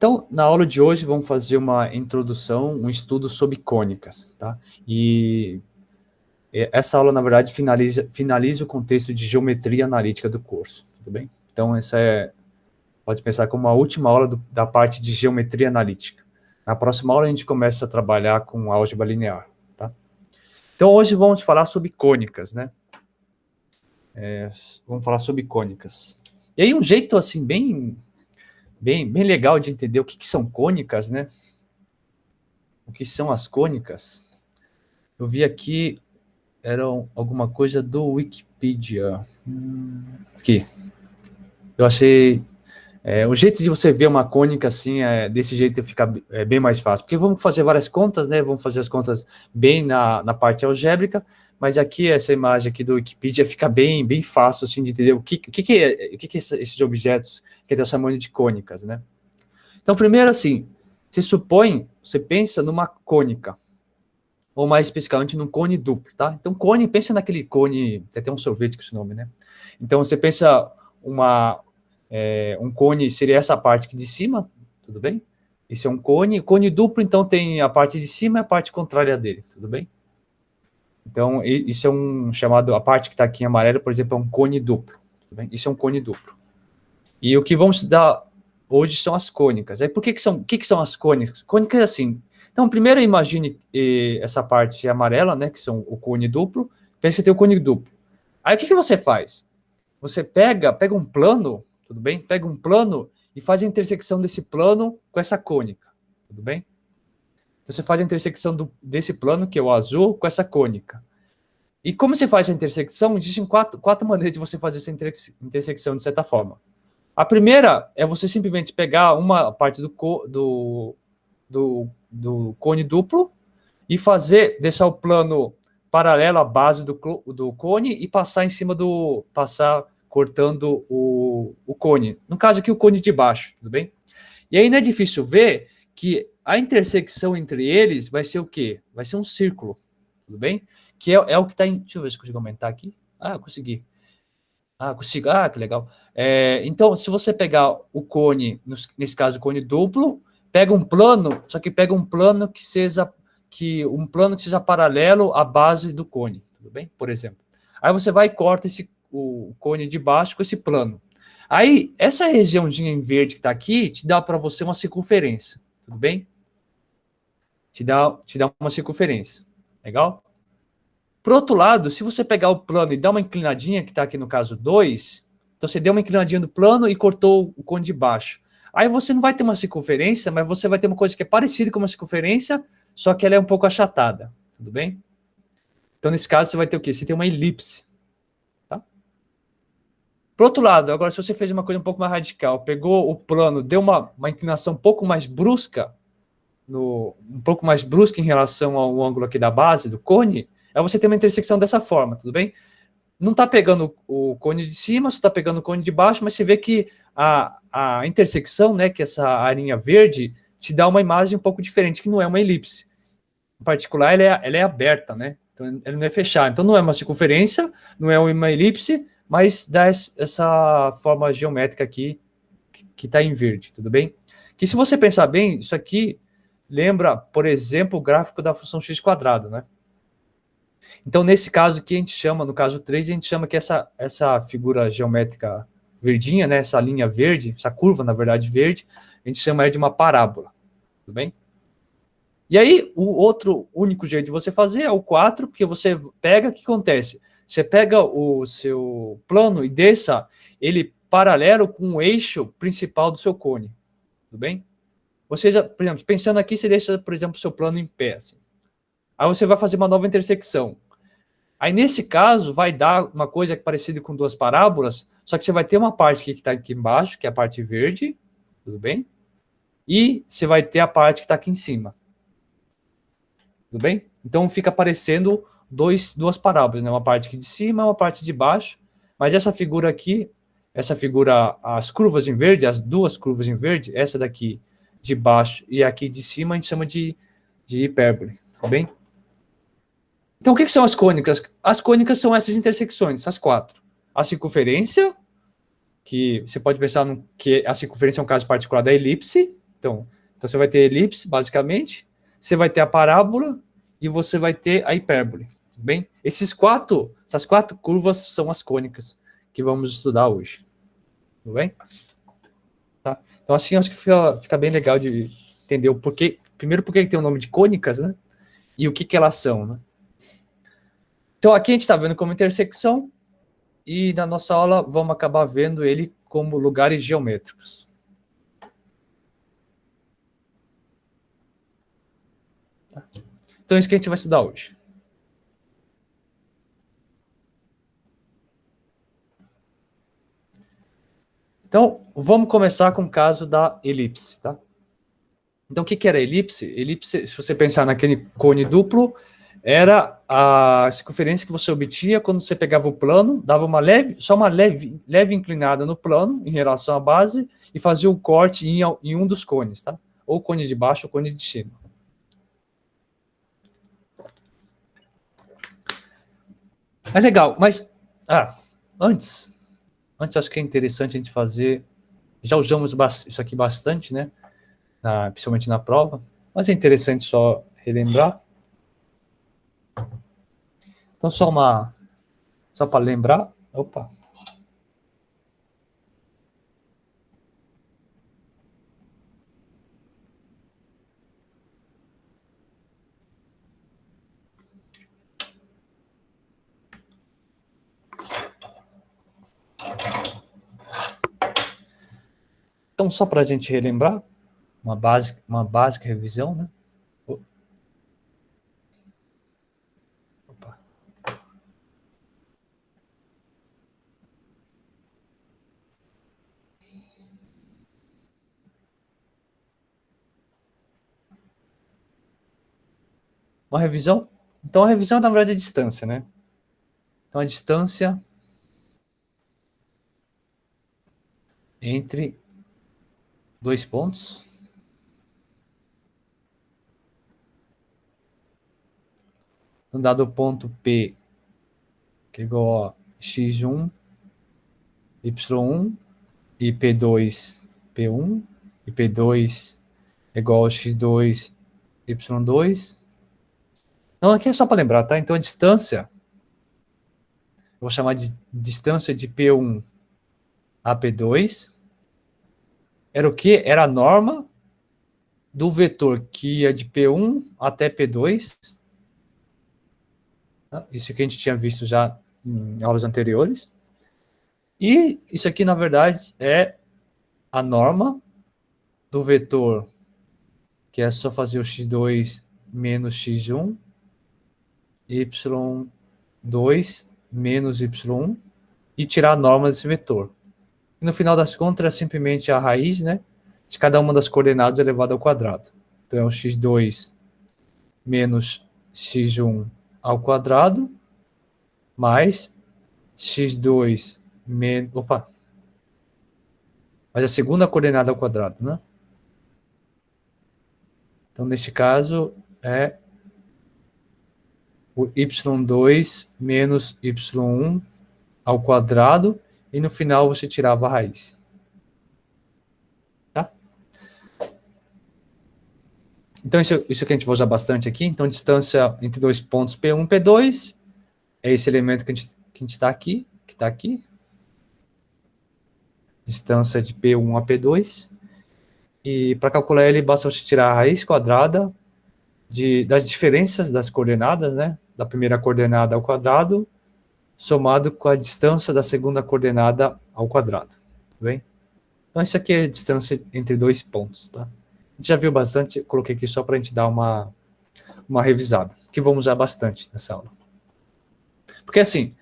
Então, na aula de hoje, vamos fazer uma introdução, um estudo sobre cônicas, tá? E essa aula, na verdade, finaliza o contexto de geometria analítica do curso, tudo bem? Então, pode pensar como a última aula da parte de geometria analítica. Na próxima aula, a gente começa a trabalhar com álgebra linear, tá? Então, hoje vamos falar sobre cônicas, né? Vamos falar sobre cônicas. E aí, um jeito, assim, bem legal de entender o que são cônicas, né? O que são as cônicas? Eu vi aqui, eram alguma coisa do Wikipedia. Aqui. Eu achei... o jeito de você ver uma cônica assim, desse jeito fica bem mais fácil. Porque vamos fazer várias contas, né? Vamos fazer as contas bem na parte algébrica, mas aqui, essa imagem aqui do Wikipedia fica bem fácil assim, de entender o que esses objetos que nós chamamos de cônicas, né? Então, primeiro assim, você pensa numa cônica, ou mais especificamente num cone duplo, tá? Então, cone, pensa naquele cone, tem até um sorvete com esse nome, né? Então, você pensa um cone seria essa parte aqui de cima, tudo bem? Isso é um cone duplo, então tem a parte de cima e a parte contrária dele, tudo bem? Então, isso é chamado, a parte que está aqui em amarelo, por exemplo, é um cone duplo, tudo bem? Isso é um cone duplo. E o que vamos estudar hoje são as cônicas. Aí, o que são as cônicas? Cônicas é assim. Então, primeiro imagine essa parte amarela, né, que são o cone duplo. Pensa que tem o cone duplo. Aí, o que você faz? Você pega um plano, tudo bem? Pega um plano e faz a intersecção desse plano com essa cônica, tudo bem? Então, você faz a intersecção desse plano, que é o azul, com essa cônica. E como você faz a intersecção? Existem quatro maneiras de você fazer essa intersecção, de certa forma. A primeira é você simplesmente pegar uma parte do cone duplo e deixar o plano paralelo à base do cone e passar em cima cortando o cone. No caso aqui, o cone de baixo, tudo bem? E aí não é difícil ver que a intersecção entre eles vai ser o quê? Vai ser um círculo, tudo bem? Que é o que está em... Deixa eu ver se eu consigo aumentar aqui. Ah, consegui. Ah, consigo. Ah, que legal. Então, se você pegar o cone, nesse caso, o cone duplo, pega um plano, só que pega um plano que seja paralelo à base do cone, tudo bem? Por exemplo. Aí você vai e corta o cone de baixo com esse plano. Aí, essa regiãozinha em verde que está aqui, te dá para você uma circunferência, tudo bem? Te dá uma circunferência. Legal? Por outro lado, se você pegar o plano e dar uma inclinadinha, que está aqui no caso 2, então você deu uma inclinadinha no plano e cortou o cone de baixo. Aí você não vai ter uma circunferência, mas você vai ter uma coisa que é parecida com uma circunferência, só que ela é um pouco achatada, tudo bem? Então, nesse caso, você vai ter o quê? Você tem uma elipse, tá? Por outro lado, agora, se você fez uma coisa um pouco mais radical, pegou o plano, deu uma inclinação um pouco mais brusca, em relação ao ângulo aqui da base do cone, aí você tem uma intersecção dessa forma, tudo bem? Não está pegando o cone de cima, só está pegando o cone de baixo, mas você vê que a intersecção, né, que essa arinha verde, te dá uma imagem um pouco diferente, que não é uma elipse. Em particular, ela é aberta, né? Então, ela não é fechada. Então, não é uma circunferência, não é uma elipse, mas dá essa forma geométrica aqui, que está em verde, tudo bem? Que se você pensar bem, isso aqui lembra, por exemplo, o gráfico da função x², né? Então, nesse caso que a gente chama, no caso 3, a gente chama que essa figura geométrica verdinha, né, essa linha verde, essa curva, na verdade, verde, a gente chama ela de uma parábola, tudo bem? E aí, o outro único jeito de você fazer é o 4, porque você pega, o que acontece? Você pega o seu plano e deixa ele paralelo com o eixo principal do seu cone, tudo bem? Ou seja, por exemplo, pensando aqui, você deixa, por exemplo, o seu plano em pé, assim. Aí você vai fazer uma nova intersecção. Aí, nesse caso, vai dar uma coisa parecida com duas parábolas, só que você vai ter uma parte que está aqui embaixo, que é a parte verde, tudo bem? E você vai ter a parte que está aqui em cima. Tudo bem? Então, fica parecendo duas parábolas, né? Uma parte aqui de cima, uma parte de baixo. Mas essa figura aqui, as curvas em verde, as duas curvas em verde, essa daqui de baixo e aqui de cima, a gente chama de hipérbole, tudo bem? Então, o que são as cônicas? As cônicas são essas intersecções, as 4. A circunferência, que você pode pensar que a circunferência é um caso particular da elipse, Então você vai ter elipse, basicamente, você vai ter a parábola e você vai ter a hipérbole. Tudo bem? Essas quatro curvas são as cônicas que vamos estudar hoje. Tudo bem? Tá? Então, assim, acho que fica bem legal de entender o porquê. Primeiro, por que tem o nome de cônicas, né? E o que elas são, né? Então, aqui a gente está vendo como intersecção e na nossa aula vamos acabar vendo ele como lugares geométricos. Tá? Então, é isso que a gente vai estudar hoje. Então, vamos começar com o caso da elipse, tá? Então, o que era elipse? Elipse, se você pensar naquele cone duplo, era a circunferência que você obtinha quando você pegava o plano, dava só uma leve inclinada no plano em relação à base e fazia o corte em um dos cones, tá? Ou o cone de baixo ou o cone de cima. É legal, mas antes acho que é interessante a gente fazer. Já usamos isso aqui bastante, né? Principalmente na prova, mas é interessante só relembrar. Então, só para lembrar. Opa. Então, só para a gente relembrar, uma básica revisão, né? Opa. Uma revisão. Então, a revisão é, na verdade, a distância, né? Então, a distância entre dois pontos. Um dado ponto P, que é igual a x1, y1, e P2, P1, e P2 é igual a x2, y2. Então, aqui é só para lembrar, tá? Então, a distância, eu vou chamar de distância de P1 a P2, era o quê? Era a norma do vetor que ia de P1 até P2. Tá? Isso que a gente tinha visto já em aulas anteriores. E isso aqui, na verdade, é a norma do vetor, que é só fazer o x2 menos x1, y2 menos y1, e tirar a norma desse vetor. E no final das contas, é simplesmente a raiz, né, de cada uma das coordenadas elevado ao quadrado. Então, é o x2 menos x1 ao quadrado, mais x2 menos... Opa! Mas a segunda coordenada ao quadrado, né? Então, neste caso, é o y2 menos y1 ao quadrado, e no final você tirava a raiz. Tá? Então, isso que a gente vai usar bastante aqui. Então, distância entre dois pontos P1 e P2 é esse elemento que a gente está aqui, que está aqui. Distância de P1 a P2. E para calcular ele, basta você tirar a raiz quadrada das diferenças das coordenadas, né? Da primeira coordenada ao quadrado, somado com a distância da segunda coordenada ao quadrado. Tudo bem? Então, isso aqui é a distância entre dois pontos, tá? A gente já viu bastante, coloquei aqui só para a gente dar uma revisada, que vamos usar bastante nessa aula. Porque, assim,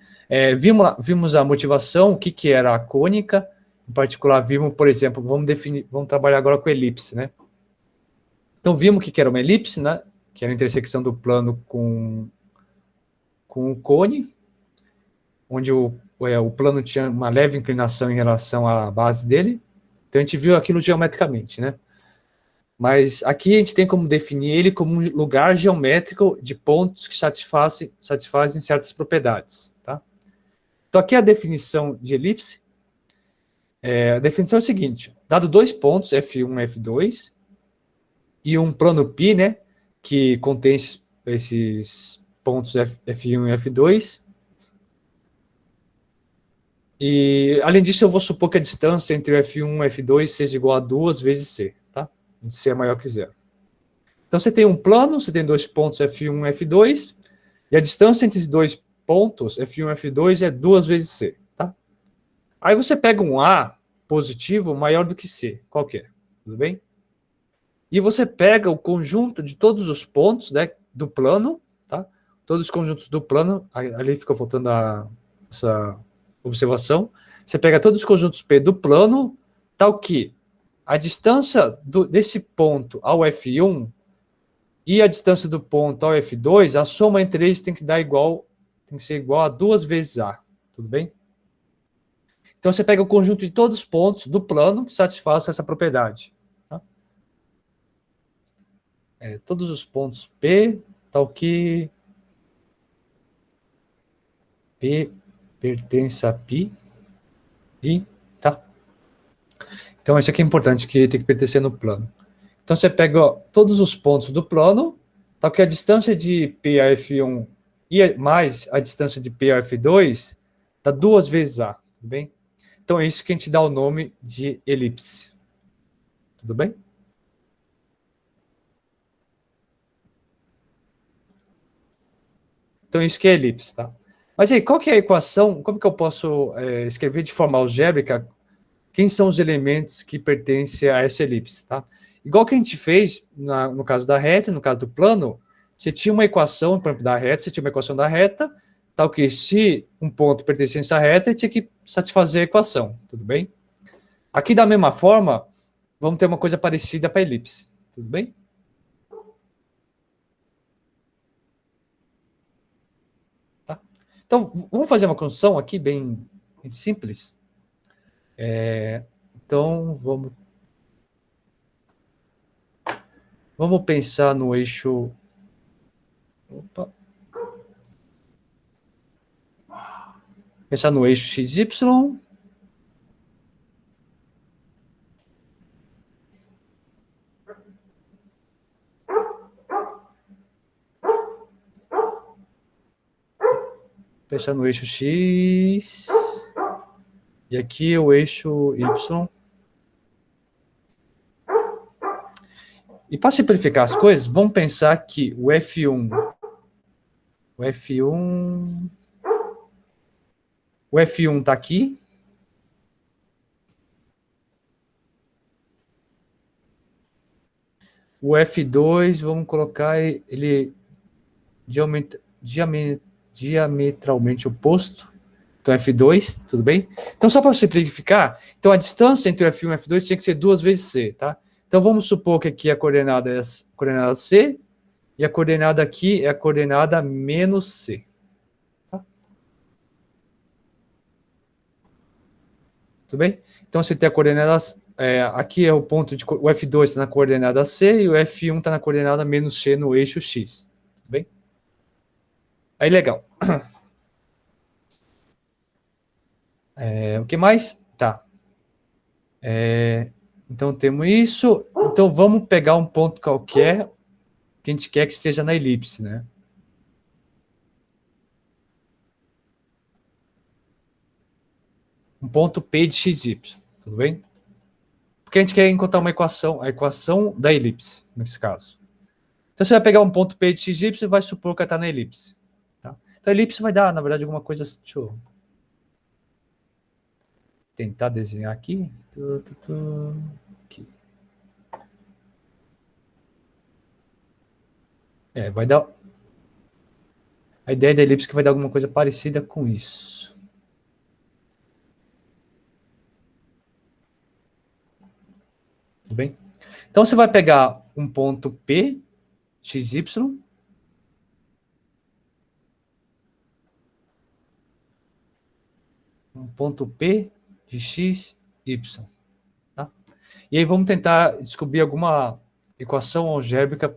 vimos a motivação, o que era a cônica, em particular, vimos, por exemplo, vamos trabalhar agora com elipse, né? Então, vimos o que era uma elipse, né? Que era a intersecção do plano com o cone, onde o plano tinha uma leve inclinação em relação à base dele. Então, a gente viu aquilo geometricamente, né? Mas aqui a gente tem como definir ele como um lugar geométrico de pontos que satisfazem certas propriedades, tá? Então, aqui a definição de elipse. A definição é o seguinte: dado dois pontos, F1 e F2, e um plano π, né, que contém esses pontos F1 e F2. E, além disso, eu vou supor que a distância entre o F1 e o F2 seja igual a 2 vezes C, tá? Onde C é maior que zero. Então, você tem um plano, você tem dois pontos F1 e F2, e a distância entre esses dois pontos, F1 e F2, é 2 vezes C, tá? Aí você pega um A positivo maior do que C, qual que é? Tudo bem? E você pega o conjunto de todos os pontos, né, do plano, tá? Todos os conjuntos do plano, ali fica faltando essa observação. Você pega todos os conjuntos P do plano, tal que a distância desse ponto ao F1 e a distância do ponto ao F2, a soma entre eles tem que ser igual a 2 vezes A, tudo bem? Então você pega o conjunto de todos os pontos do plano que satisfazem essa propriedade. Tá? Todos os pontos P, tal que P pertence a π e tá. Então isso aqui é importante, que tem que pertencer no plano. Então você pega todos os pontos do plano, tal que a distância de P a F1 e mais a distância de P a F2 dá 2 vezes A, tudo bem? Então é isso que a gente dá o nome de elipse. Tudo bem? Então isso que é elipse, tá? Mas aí, qual que é a equação? Como que eu posso escrever de forma algébrica quem são os elementos que pertencem a essa elipse, tá? Igual que a gente fez no caso da reta, no caso do plano, você tinha uma equação, por exemplo, da reta, você tinha uma equação da reta, tal que se um ponto pertencesse à reta, tinha que satisfazer a equação, tudo bem? Aqui, da mesma forma, vamos ter uma coisa parecida para a elipse, tudo bem? Tá? Então, vamos fazer uma construção aqui bem simples. Então, vamos pensar no eixo... Opa. Pensar no eixo XY. Pensar no eixo X. E aqui o eixo Y. E para simplificar as coisas, vamos pensar que o F1 está aqui. O F2, vamos colocar ele diametralmente oposto. Então, F2, tudo bem? Então, só para simplificar, então a distância entre o F1 e o F2 tinha que ser 2 vezes C, tá? Então, vamos supor que aqui a coordenada é a coordenada C, e a coordenada aqui é a coordenada menos C. Tá? Tudo bem? Então, você tem a coordenada... aqui é o ponto de... O F2 está na coordenada C e o F1 está na coordenada menos C no eixo X. Tudo bem? Aí, legal. O que mais? Tá. Então, temos isso. Então, vamos pegar um ponto qualquer que a gente quer que esteja na elipse, né? Um ponto P de XY, tudo bem? Porque a gente quer encontrar uma equação, a equação da elipse, nesse caso. Então, você vai pegar um ponto P de XY e vai supor que está na elipse. Tá? Então, a elipse vai dar, na verdade, alguma coisa... Deixa eu tentar desenhar aqui. Aqui. Vai dar... A ideia da elipse é que vai dar alguma coisa parecida com isso. Tudo bem? Então, você vai pegar um ponto P, XY, um ponto P de x, y. Tá? E aí vamos tentar descobrir alguma equação algébrica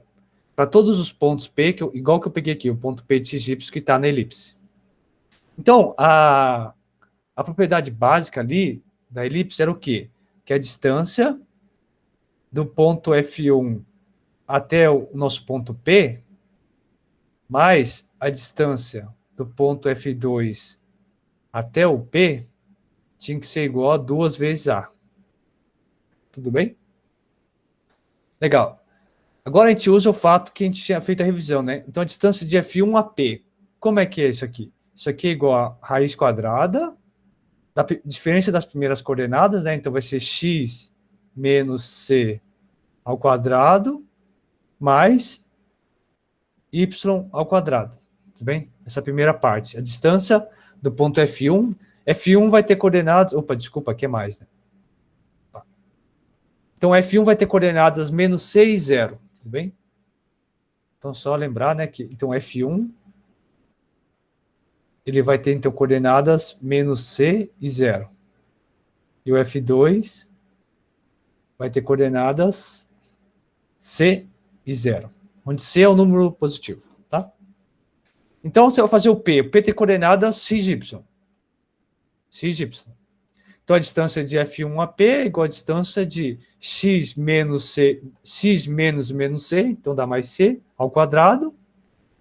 para todos os pontos P, igual que eu peguei aqui, o ponto P de x, y que está na elipse. Então, a propriedade básica ali da elipse era o quê? Que a distância do ponto F1 até o nosso ponto P, mais a distância do ponto F2 até o P, tinha que ser igual a 2 vezes A. Tudo bem? Legal. Agora a gente usa o fato que a gente tinha feito a revisão, né? Então a distância de F1 a P. Como é que é isso aqui? Isso aqui é igual a raiz quadrada da diferença das primeiras coordenadas, né? Então vai ser x menos c ao quadrado mais y ao quadrado. Tudo bem? Essa primeira parte. A distância do ponto F1. F1 vai ter coordenadas... Opa, desculpa, aqui é mais, né? Então F1 vai ter coordenadas menos c e 0. Tudo bem? Então só lembrar, né, que então F1 ele vai ter então coordenadas menos c e 0. E o F2 vai ter coordenadas c e 0, onde c é o número positivo, tá? Então você vai fazer o P tem coordenadas xy. xy. Então a distância de F1 a P é igual à distância de x menos c, x menos c, então dá mais c ao quadrado,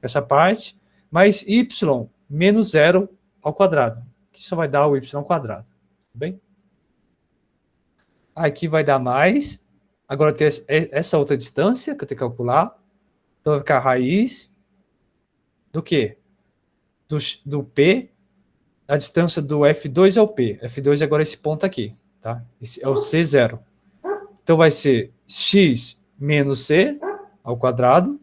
essa parte, mais y menos 0 ao quadrado, que só vai dar o y ao quadrado. Tudo bem? Aqui vai dar mais. Agora tem essa outra distância que eu tenho que calcular. Então vai ficar a raiz do quê? Do P, a distância do F2 ao P. F2 é agora esse ponto aqui, tá? Esse é o C0. Então vai ser x menos c ao quadrado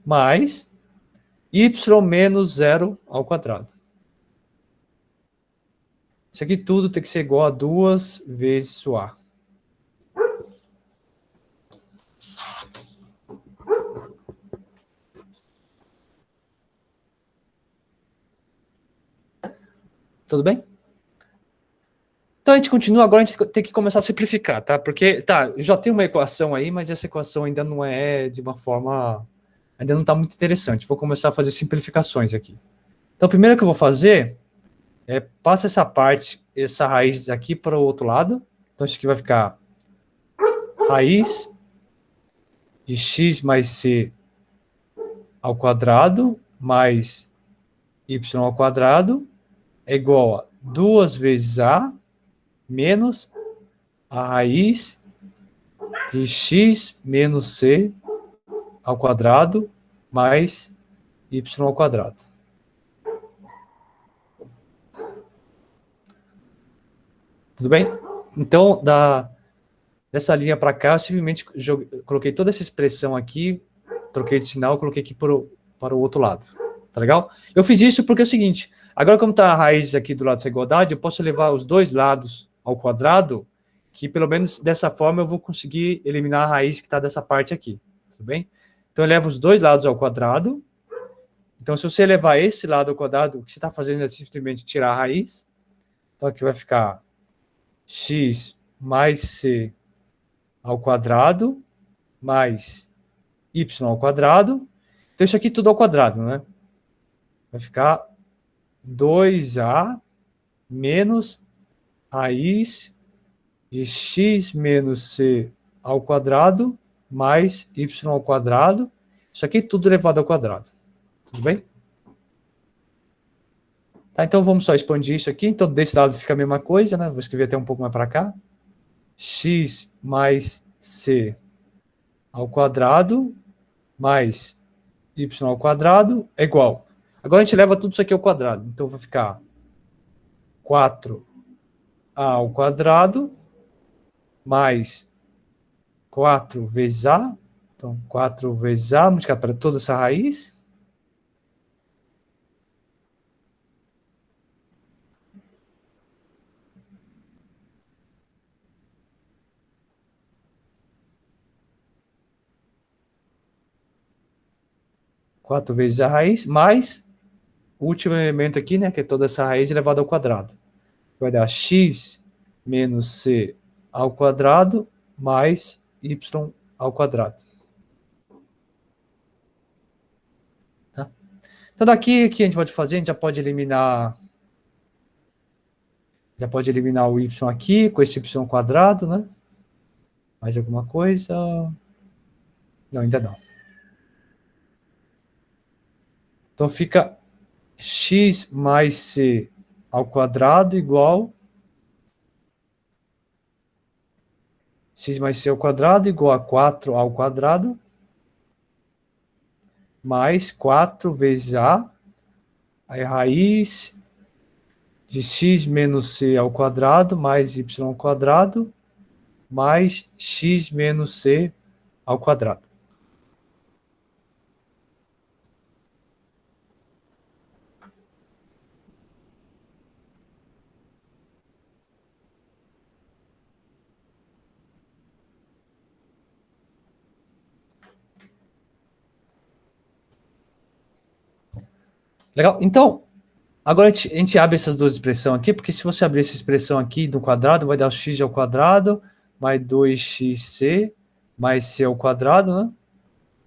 mais y menos 0 ao quadrado. Isso aqui tudo tem que ser igual a 2 vezes o A. Tudo bem? Então a gente continua, agora a gente tem que começar a simplificar, tá? Porque, tá, eu já tenho uma equação aí, mas essa equação ainda não é de uma forma... Ainda não está muito interessante. Vou começar a fazer simplificações aqui. Então, o primeiro que eu vou fazer é passa essa parte, essa raiz aqui para o outro lado. Então, isso aqui vai ficar raiz de x mais c ao quadrado mais y ao quadrado é igual a 2 vezes a menos a raiz de x menos c ao quadrado mais y ao quadrado. Tudo bem? Então, dessa linha para cá, eu simplesmente coloquei toda essa expressão aqui, troquei de sinal, coloquei aqui para o outro lado. Tá legal? Eu fiz isso porque é o seguinte, agora como está a raiz aqui do lado dessa igualdade, eu posso levar os dois lados ao quadrado, que pelo menos dessa forma eu vou conseguir eliminar a raiz que está dessa parte aqui. Tudo bem? Então eu levo os dois lados ao quadrado. Então se você levar esse lado ao quadrado, o que você está fazendo é simplesmente tirar a raiz. Então aqui vai ficar x mais c ao quadrado mais y ao quadrado. Então isso aqui tudo ao quadrado, né? Vai ficar 2a menos raiz de x menos c ao quadrado mais y ao quadrado. Isso aqui tudo elevado ao quadrado. Tudo bem? Tá, então vamos só expandir isso aqui. Então desse lado fica a mesma coisa, né? Vou escrever até um pouco mais para cá. X mais c ao quadrado mais y ao quadrado é igual. Agora a gente leva tudo isso aqui ao quadrado. Então vai ficar 4a ao quadrado mais 4 vezes a. Então 4 vezes a, multiplicar para toda essa raiz. Quatro vezes a raiz, mais o último elemento aqui, né, que é toda essa raiz elevada ao quadrado. Vai dar x menos c ao quadrado mais y ao quadrado. Tá? Então daqui que a gente pode fazer, a gente já pode eliminar o y aqui com esse y quadrado, né? Mais alguma coisa? Não, ainda não. Então fica x mais c ao quadrado igual x mais c ao quadrado igual a 4 ao quadrado mais 4 vezes a raiz de x menos c ao quadrado mais y ao quadrado mais x menos c ao quadrado. Legal? Então, agora a gente abre essas duas expressões aqui, porque se você abrir essa expressão aqui no quadrado, vai dar o x ao quadrado mais 2xc mais c ao quadrado, né?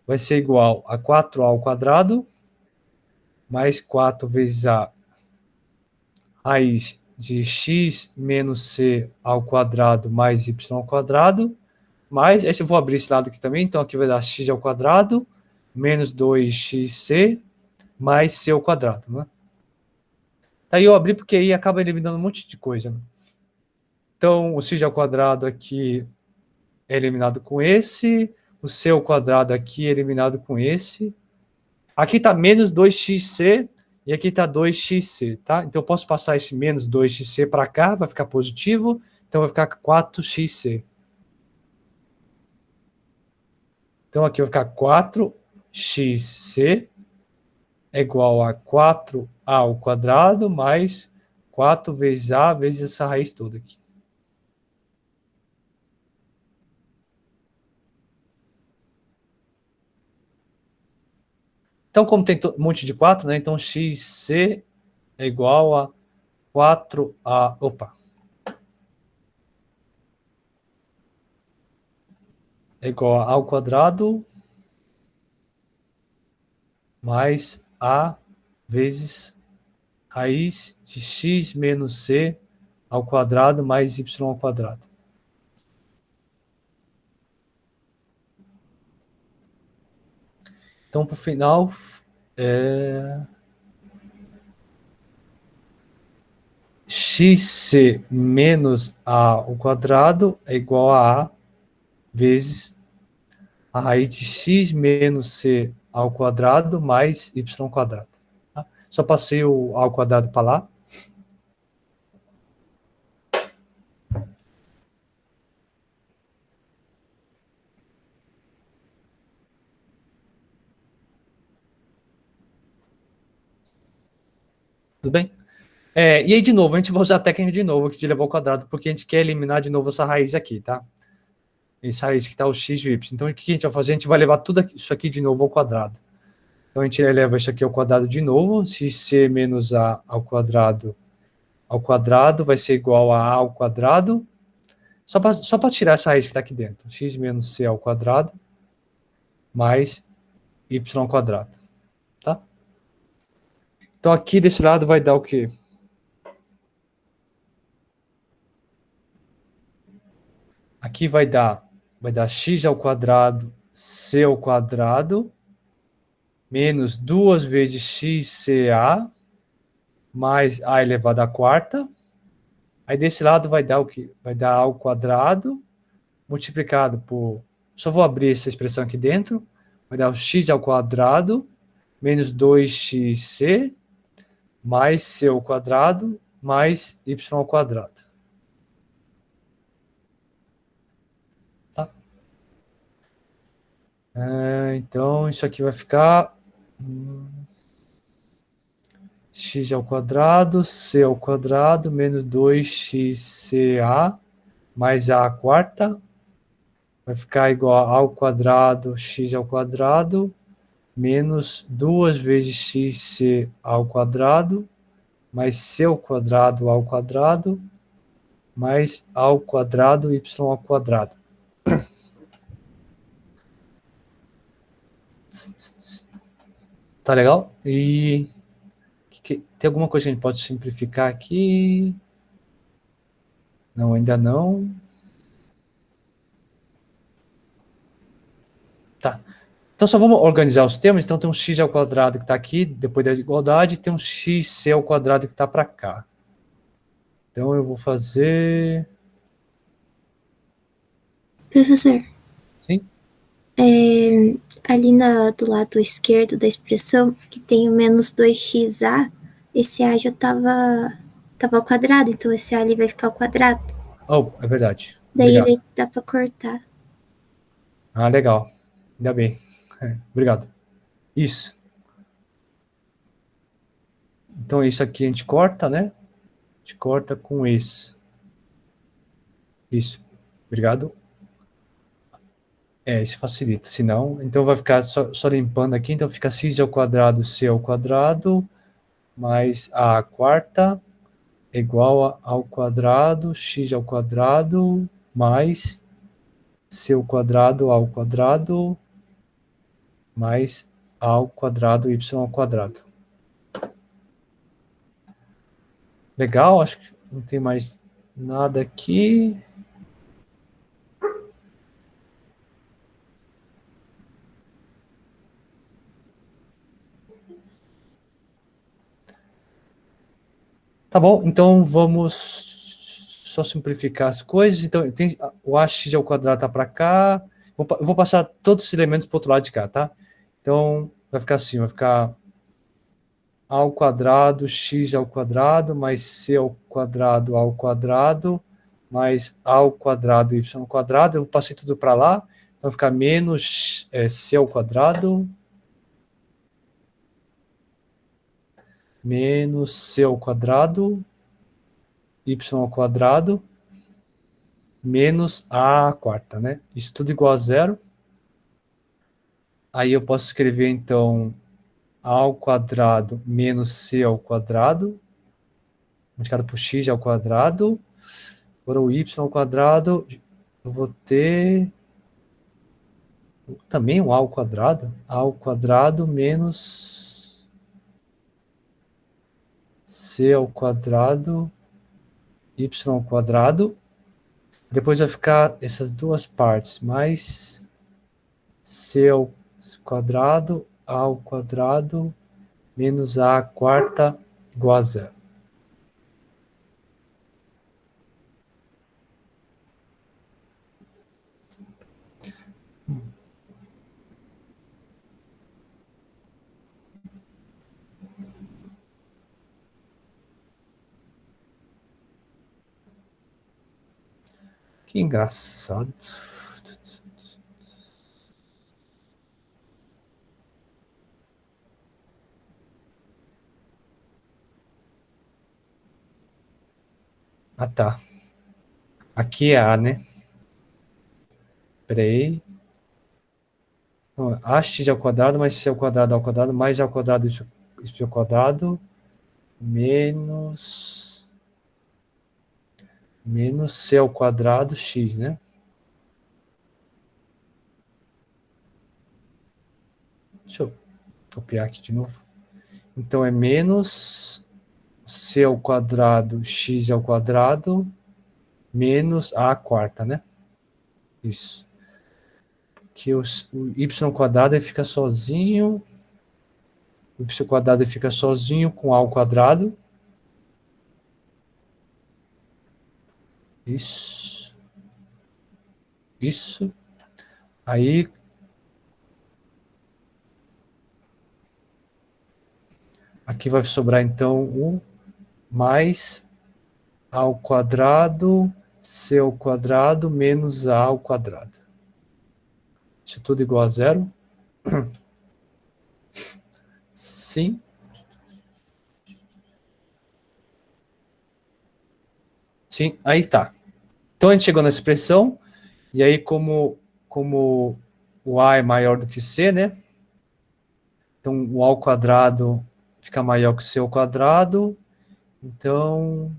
Vai ser igual a 4a ao quadrado mais 4 vezes a raiz de x menos c ao quadrado mais y ao quadrado, mais, esse eu vou abrir esse lado aqui também, então aqui vai dar x ao quadrado menos 2xc mais c ao quadrado, né? Daí eu abri porque aí acaba eliminando um monte de coisa, né? Então, o x ao quadrado aqui é eliminado com esse, o c ao quadrado aqui é eliminado com esse. Aqui está menos 2xc e aqui está 2xc, tá? Então eu posso passar esse menos 2xc para cá, vai ficar positivo, então vai ficar 4xc. Então aqui vai ficar 4xc é igual a 4a ao quadrado mais 4 vezes a vezes essa raiz toda aqui. Então, como tem um monte de 4, né? Então xc é igual a 4a. Opa! É igual a ao quadrado mais a vezes raiz de x menos c ao quadrado mais y ao quadrado. Então, para o final, xc menos a ao quadrado é igual a vezes a raiz de x menos c ao quadrado mais y ao quadrado. Tá? Só passei o ao quadrado para lá. Tudo bem? E aí, de novo, a gente vai usar a técnica de novo aqui de levar ao quadrado, porque a gente quer eliminar de novo essa raiz aqui, tá? Essa raiz que está o x e o y. Então, o que a gente vai fazer? A gente vai levar tudo isso aqui de novo ao quadrado. Então, a gente eleva isso aqui ao quadrado de novo. xc menos a ao quadrado vai ser igual a ao quadrado. Só para tirar essa raiz que está aqui dentro. X menos c ao quadrado mais y ao quadrado. Tá? Então, aqui desse lado vai dar o quê? Aqui vai dar x ao quadrado, c ao quadrado, menos 2 vezes xca, mais a elevado à quarta. Aí desse lado vai dar o quê? Vai dar ao quadrado, multiplicado por... Só vou abrir essa expressão aqui dentro. Vai dar o x ao quadrado, menos 2xc, mais c ao quadrado, mais y ao quadrado. Tá? Então, isso aqui vai ficar... x ao quadrado, c ao quadrado, menos 2xca, mais a quarta, vai ficar igual ao quadrado, x ao quadrado, menos 2 vezes xc ao quadrado, mais c ao quadrado, mais ao quadrado, y ao quadrado. Tá legal? E tem alguma coisa que a gente pode simplificar aqui? Não, ainda não. Tá. Então, só vamos organizar os termos. Então, tem um x ao quadrado que está aqui, depois da igualdade, tem um xc ao quadrado que está para cá. Então, eu vou fazer... Professor, Sim? ali do lado esquerdo da expressão, que tem o menos 2xa, esse a já tava ao quadrado, então esse a ali vai ficar ao quadrado. Oh, é verdade. Daí Obrigado. ele dá para cortar. Ah, legal. Ainda bem. Obrigado. Isso. Então, isso aqui a gente corta, né? A gente corta com isso. Isso. Obrigado. Isso facilita. Se não, então vai ficar só limpando aqui. Então, fica x ao quadrado, c ao quadrado, mais a quarta, igual ao quadrado, x ao quadrado, mais c ao quadrado, mais a ao quadrado, y ao quadrado. Legal, acho que não tem mais nada aqui. Tá bom, então vamos só simplificar as coisas. Então, tem, o ax ao quadrado está para cá. Eu vou passar todos os elementos para o outro lado de cá, tá? Então, vai ficar assim, vai ficar a ao quadrado, x ao quadrado, mais c ao quadrado, mais a ao quadrado, y ao quadrado. Eu passei tudo para lá, então vai ficar menos c ao quadrado, menos c ao quadrado, y ao quadrado, menos a quarta, né? Isso tudo igual a zero. Aí eu posso escrever, então, a ao quadrado menos c ao quadrado, multiplicado por x ao quadrado. Agora o y ao quadrado, eu vou ter também um a ao quadrado menos c ao quadrado, y ao quadrado. Depois vai ficar essas duas partes, mais c ao quadrado, a ao quadrado, menos a quarta, igual a zero. Que engraçado. Ah, tá. Aqui é A, né? Peraí. Ax ao quadrado mais c ao quadrado, mais a ao quadrado, y ao quadrado, menos c ao quadrado, x, né? Deixa eu copiar aqui de novo. Então, é menos c ao quadrado, x ao quadrado, menos a quarta, né? Isso. Que o y ao quadrado ele fica sozinho. O y ao quadrado ele fica sozinho com a ao quadrado. Isso. Isso. Aí... Aqui vai sobrar, então, o mais a ao quadrado, c ao quadrado, menos a ao quadrado. Isso tudo igual a zero? Sim. Sim, aí tá. Então, a gente chegou nessa expressão, e aí, como o a é maior do que c, né? Então, o a ao quadrado fica maior que o c ao quadrado, então...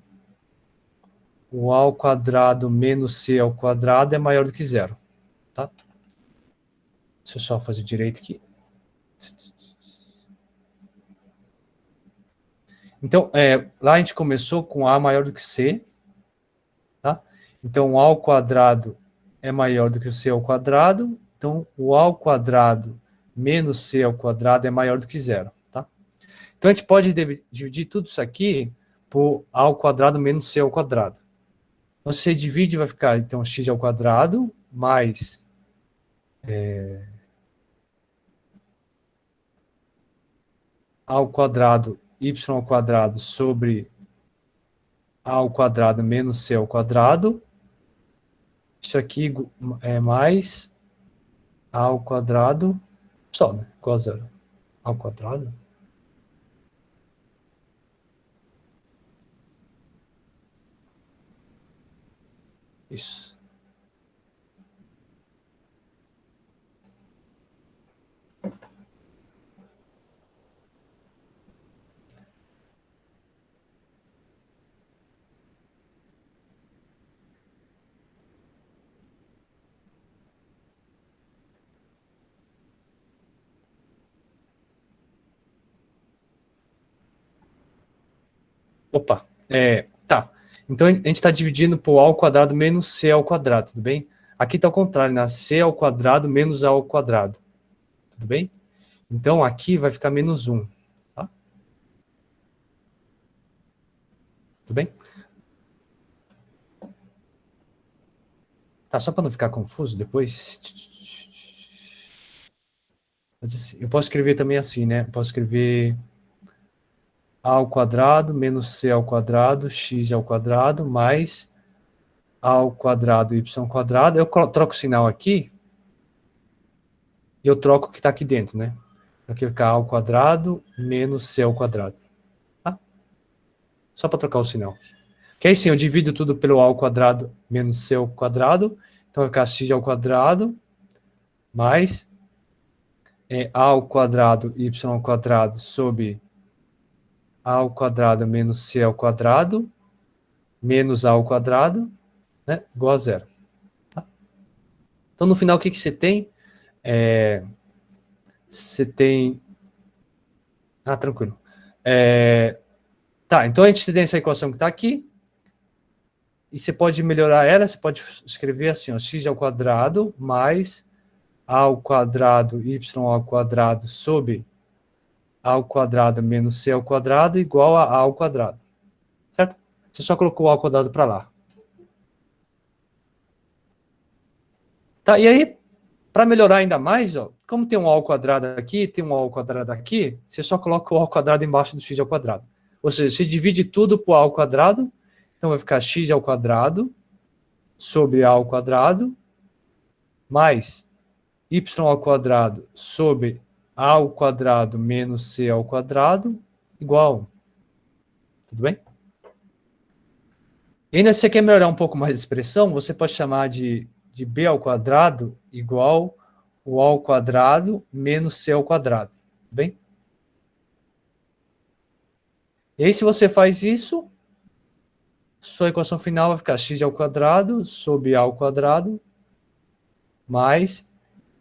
o a ao quadrado menos c ao quadrado é maior do que zero, tá? Deixa eu só fazer direito aqui. Então, lá a gente começou com a maior do que c, tá? Então, o a ao quadrado é maior do que o c ao quadrado, Então, o a ao quadrado menos c ao quadrado é maior do que zero, tá? Então, a gente pode dividir tudo isso aqui por a ao quadrado menos c ao quadrado. Então, se você divide, vai ficar, então, x ao quadrado mais... a ao quadrado, y ao quadrado sobre a ao quadrado menos c ao quadrado. Isso aqui é mais a ao quadrado só, né? Igual a zero. A ao quadrado. Isso. Opa, tá. Então a gente está dividindo por a ao quadrado menos c ao quadrado, tudo bem? Aqui está ao contrário, né? C ao quadrado menos a ao quadrado, tudo bem? Então aqui vai ficar menos 1, tá? Tudo bem? Tá, só para não ficar confuso depois. Eu posso escrever também assim, né? Eu posso escrever a ao quadrado menos c ao quadrado, x ao quadrado, mais a ao quadrado, y ao quadrado. Eu troco o sinal aqui e eu troco o que está aqui dentro, né? Aqui vai ficar a ao quadrado menos c ao quadrado. Tá? Só para trocar o sinal. Que aí sim, eu divido tudo pelo a ao quadrado menos c ao quadrado. Então vai ficar x ao quadrado mais a ao quadrado, y ao quadrado sobre a ao quadrado menos c ao quadrado menos a ao quadrado, né, igual a zero. Tá? Então, no final, o que você tem? Você tem... Ah, tranquilo. Tá, então a gente tem essa equação que está aqui, e você pode melhorar ela, você pode escrever assim, ó, x ao quadrado mais a ao quadrado, y ao quadrado sobre a ao quadrado menos c ao quadrado igual a ao quadrado. Certo? Você só colocou o a ao quadrado para lá. Tá, e aí, para melhorar ainda mais, ó, como tem um a ao quadrado aqui, tem um a ao quadrado aqui, você só coloca o a ao quadrado embaixo do x ao quadrado. Ou seja, você divide tudo por a ao quadrado, então vai ficar x ao quadrado sobre a ao quadrado mais y ao quadrado sobre a ao quadrado menos c ao quadrado igual. Tudo bem? E ainda se você quer melhorar um pouco mais a expressão, você pode chamar de b ao quadrado igual o a ao quadrado menos c ao quadrado. Tudo bem? E aí, se você faz isso, sua equação final vai ficar x ao quadrado sobre a ao quadrado mais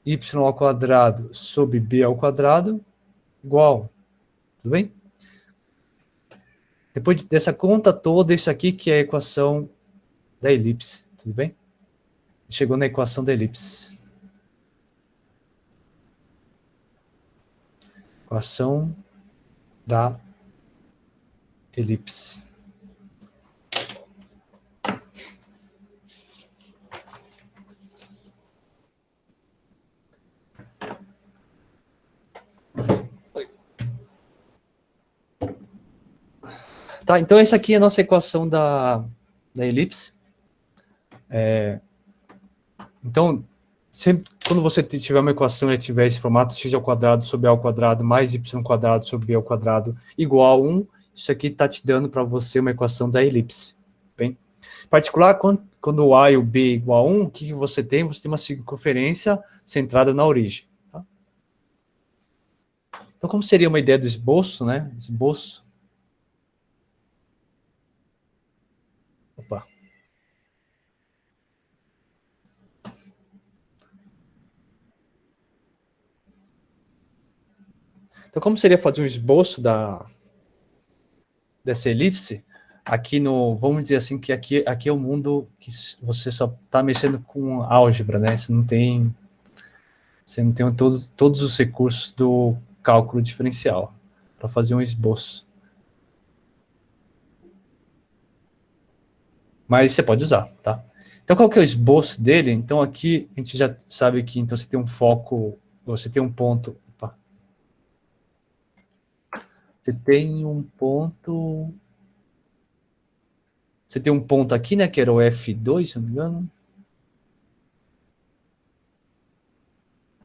y ao quadrado sobre b ao quadrado igual. Tudo bem? Depois dessa conta toda, isso aqui que é a equação da elipse. Tudo bem? Chegou na equação da elipse. Equação da elipse. Tá, então essa aqui é a nossa equação da elipse. Então, sempre quando você tiver uma equação e tiver esse formato x ao quadrado sobre a ao quadrado mais y quadrado sobre b ao quadrado igual a 1, isso aqui está te dando para você uma equação da elipse. Bem? Em particular, quando o a e o b é igual a 1, o que você tem? Você tem uma circunferência centrada na origem. Tá? Então, como seria uma ideia do esboço, né? Esboço. Opa. Então, como seria fazer um esboço dessa elipse? Aqui vamos dizer assim, que aqui é o mundo que você só está mexendo com álgebra, né? Você não tem Você não tem todos os recursos do cálculo diferencial para fazer um esboço. Mas você pode usar, tá? Então, qual que é o esboço dele? Então, aqui a gente já sabe que então, você tem um foco, você tem um ponto. Opa, você tem um ponto. Você tem um ponto aqui, né? Que era o F2, se não me engano.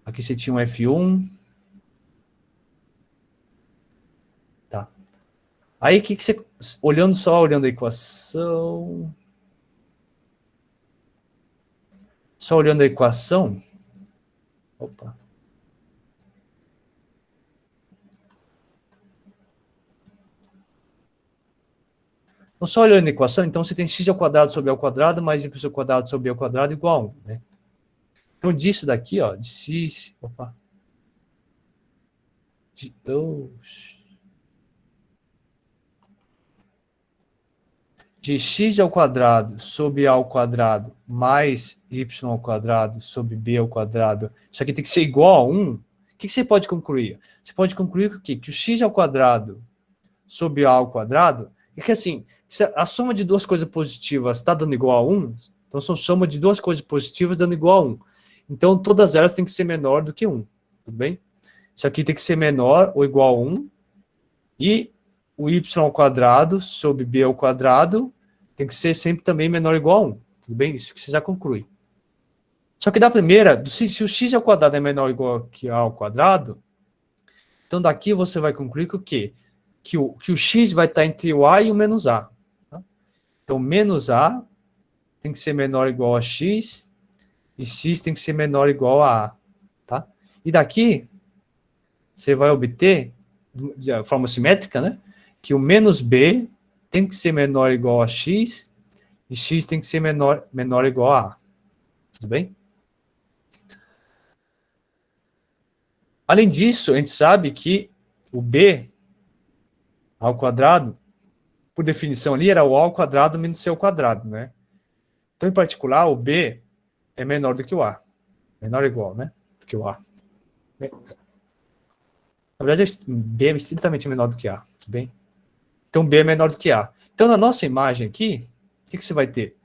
Aqui você tinha um F1. Tá. Aí, o que você. Olhando a equação. Só olhando a equação. Opa. Então, só olhando a equação, então você tem x ao quadrado sobre a ao quadrado mais y ao quadrado sobre b ao quadrado igual a 1, né? Então, disso daqui, ó, de x... Opa. De x ao quadrado sobre a ao quadrado mais y ao quadrado sobre b ao quadrado, isso aqui tem que ser igual a 1. O que você pode concluir? Você pode concluir que o quê? Que o x ao quadrado sobre a ao quadrado, é que assim, se a soma de duas coisas positivas está dando igual a 1, então são soma de duas coisas positivas dando igual a 1. Então todas elas têm que ser menor do que 1, tudo bem? Isso aqui tem que ser menor ou igual a 1, e o y ao quadrado sobre b ao quadrado tem que ser sempre também menor ou igual a 1, tudo bem? Isso que você já conclui. Só que da primeira, se o x ao quadrado é menor ou igual que a ao quadrado, então daqui você vai concluir que o quê? Que o x vai estar entre o a e o menos a. Tá? Então, menos a tem que ser menor ou igual a x, e x tem que ser menor ou igual a a. Tá? E daqui, você vai obter, de forma simétrica, né, que o menos b tem que ser menor ou igual a x, e x tem que ser menor ou igual a a. Tudo bem? Além disso, a gente sabe que o b ao quadrado, por definição ali, era o a ao quadrado menos c ao quadrado, né? Então, em particular, o b é menor do que o a. Menor ou igual, né? Do que o a. Na verdade, b é estritamente menor do que a. Tudo bem? Então, b é menor do que a. Então, na nossa imagem aqui, o que você vai ter?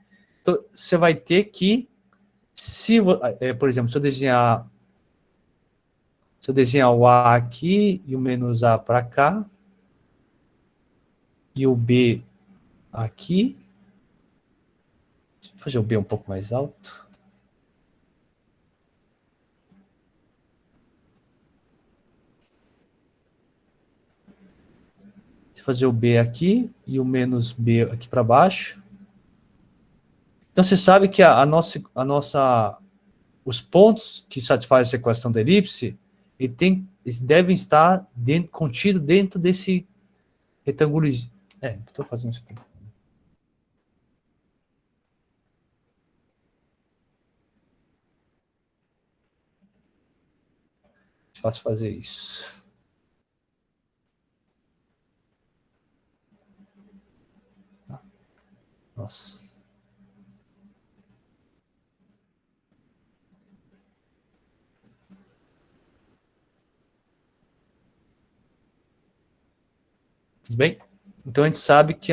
Então, você vai ter que, por exemplo, se eu desenhar o a aqui e o menos a para cá, e o b aqui, deixa eu fazer o b um pouco mais alto. Se fazer o b aqui e o menos b aqui para baixo. Então, você sabe que os pontos que satisfazem essa equação da elipse, eles devem estar contidos dentro desse retângulo. Estou fazendo isso aqui. É fácil fazer isso. Nossa. Tudo bem? Então a gente sabe que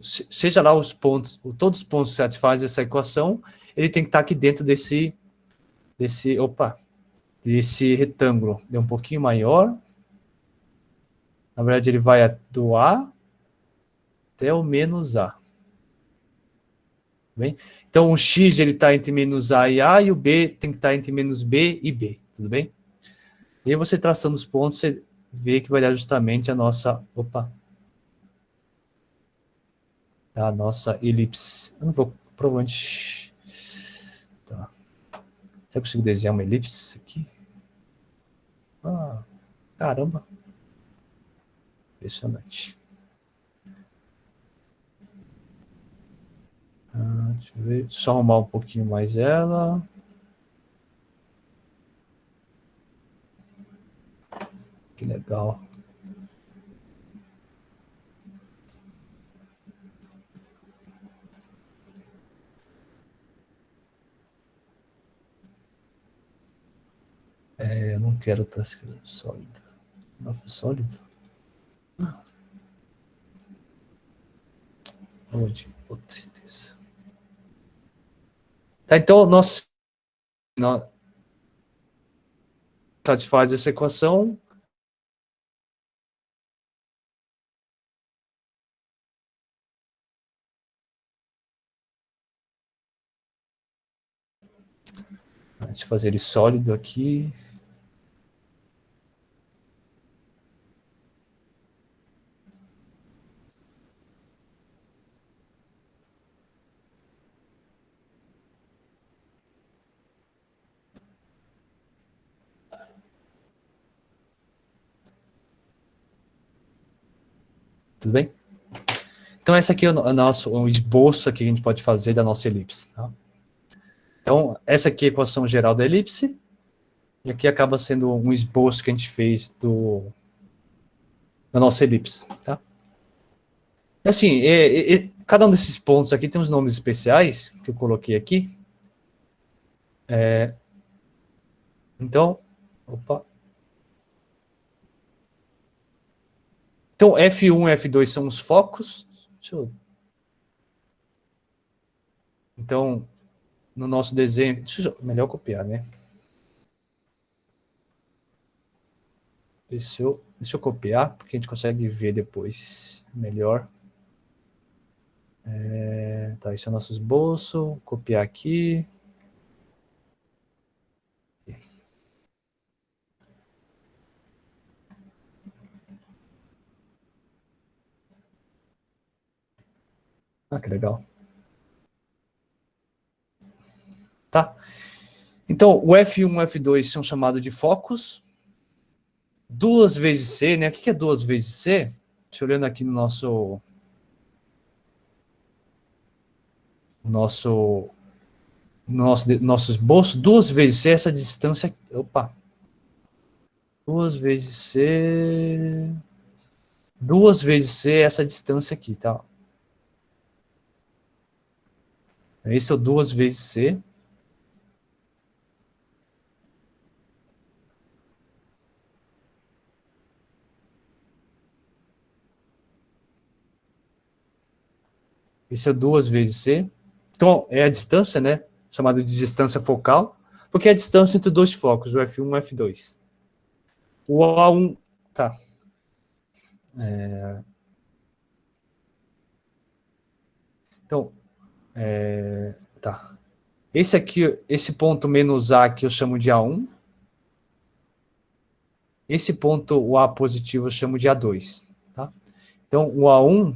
seja lá os pontos, todos os pontos que satisfazem essa equação, ele tem que estar aqui dentro desse retângulo. Ele é um pouquinho maior. Na verdade, ele vai do A até o menos A. Bem? Então, o X está entre menos A e o B tem que estar entre menos B e B. Tudo bem? E aí você traçando os pontos, você vê que vai dar justamente a nossa... A nossa elipse. Eu não vou... Provavelmente... Tá. Será que eu consigo desenhar uma elipse aqui? Caramba. Impressionante. Deixa eu ver. Só arrumar um pouquinho mais ela. Que legal. Eu não quero estar escrevendo sólido. Não foi sólido? Onde? Oh, tristeza. Tá, então nós satisfaz essa equação. Deixa eu fazer ele sólido aqui. Tudo bem? Então, esse aqui é o nosso esboço aqui que a gente pode fazer da nossa elipse. Tá? Então, essa aqui é a equação geral da elipse. E aqui acaba sendo um esboço que a gente fez da nossa elipse. Tá? E assim, cada um desses pontos aqui tem uns nomes especiais que eu coloquei aqui. Então, opa. Então, F1 e F2 são os focos. Então, no nosso desenho... melhor copiar, né? Deixa eu copiar, porque a gente consegue ver depois melhor. Tá, esse é o nosso esboço. Copiar aqui. Ah, que legal. Tá. Então, o F1 e o F2 são chamados de focos. 2 vezes C, né? O que é 2 vezes C? Deixa eu olhando aqui no nosso esboço. 2 vezes C, essa distância... Opa! 2 vezes C... 2 vezes C, essa distância aqui, tá? Esse é o 2 vezes C. Esse é 2 vezes C. Então, é a distância, né? Chamada de distância focal, porque é a distância entre dois focos, o F1 e o F2. O A1, tá. Então, tá. Esse aqui, esse ponto menos A que eu chamo de A1. Esse ponto, o A positivo, eu chamo de A2. Tá? Então, o A1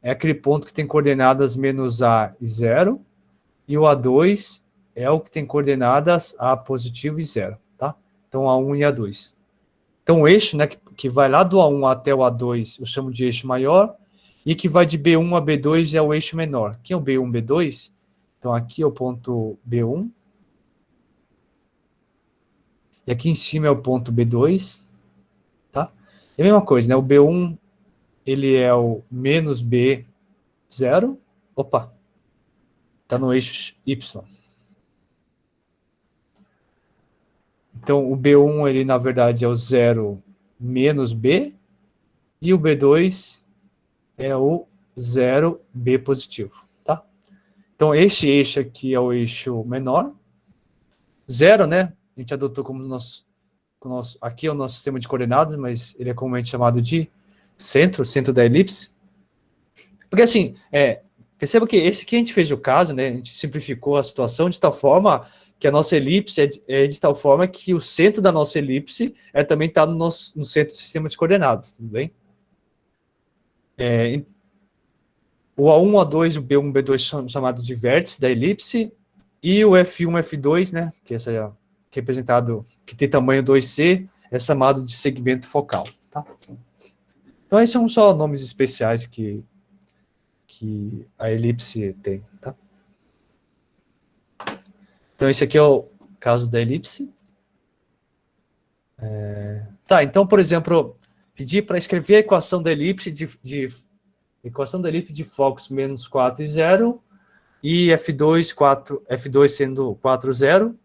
é aquele ponto que tem coordenadas menos A e 0, e o A2 é o que tem coordenadas A positivo e 0. Tá? Então, A1 e A2. Então, o eixo, né, que vai lá do A1 até o A2, eu chamo de eixo maior, e que vai de B1 a B2 é o eixo menor. Quem é o B1, B2? Então, aqui é o ponto B1. E aqui em cima é o ponto B2. Tá? É a mesma coisa, né? O B1, ele é o menos B0. Opa! Está no eixo Y. Então, o B1, ele, na verdade, é o 0 menos B. E o B2 é o 0B positivo. Tá? Então, este eixo aqui é o eixo menor. 0, né? A gente adotou como nosso... Aqui é o nosso sistema de coordenadas, mas ele é comumente chamado de centro da elipse. Porque assim, perceba que esse que a gente fez o caso, né? A gente simplificou a situação de tal forma que a nossa elipse é de tal forma que o centro da nossa elipse também está no centro do sistema de coordenadas, tudo bem? O A1, A2, o B1, B2 são chamados de vértices da elipse, e o F1, F2, né, que é representado, que tem tamanho 2C, é chamado de segmento focal. Tá? Então, esses são só nomes especiais que a elipse tem. Tá? Então, esse aqui é o caso da elipse. Tá, então, por exemplo, pedir para escrever a equação da elipse de focos menos 4 e 0, e F2 sendo 4, 0,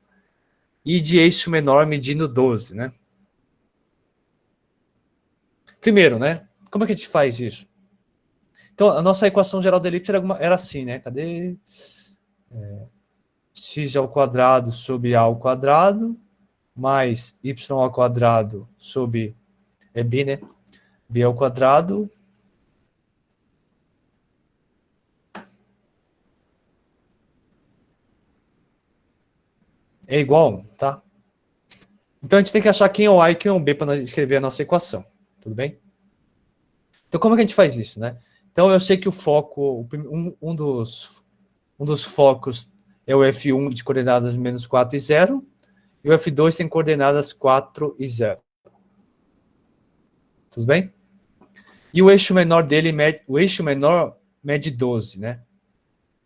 e de eixo menor medindo 12, né? Primeiro, né? Como é que a gente faz isso? Então, a nossa equação geral da elipse era assim, né? Cadê? X ao quadrado sobre A ao quadrado, mais Y ao quadrado sobre... É B, né? B ao quadrado... é igual a 1, tá? Então, a gente tem que achar quem é o A e quem é o B para escrever a nossa equação. Tudo bem? Então, como é que a gente faz isso, né? Então, eu sei que o foco... Um dos focos é o F1 de coordenadas menos 4 e 0, e o F2 tem coordenadas 4 e 0. Tudo bem? E o eixo menor dele mede 12, né?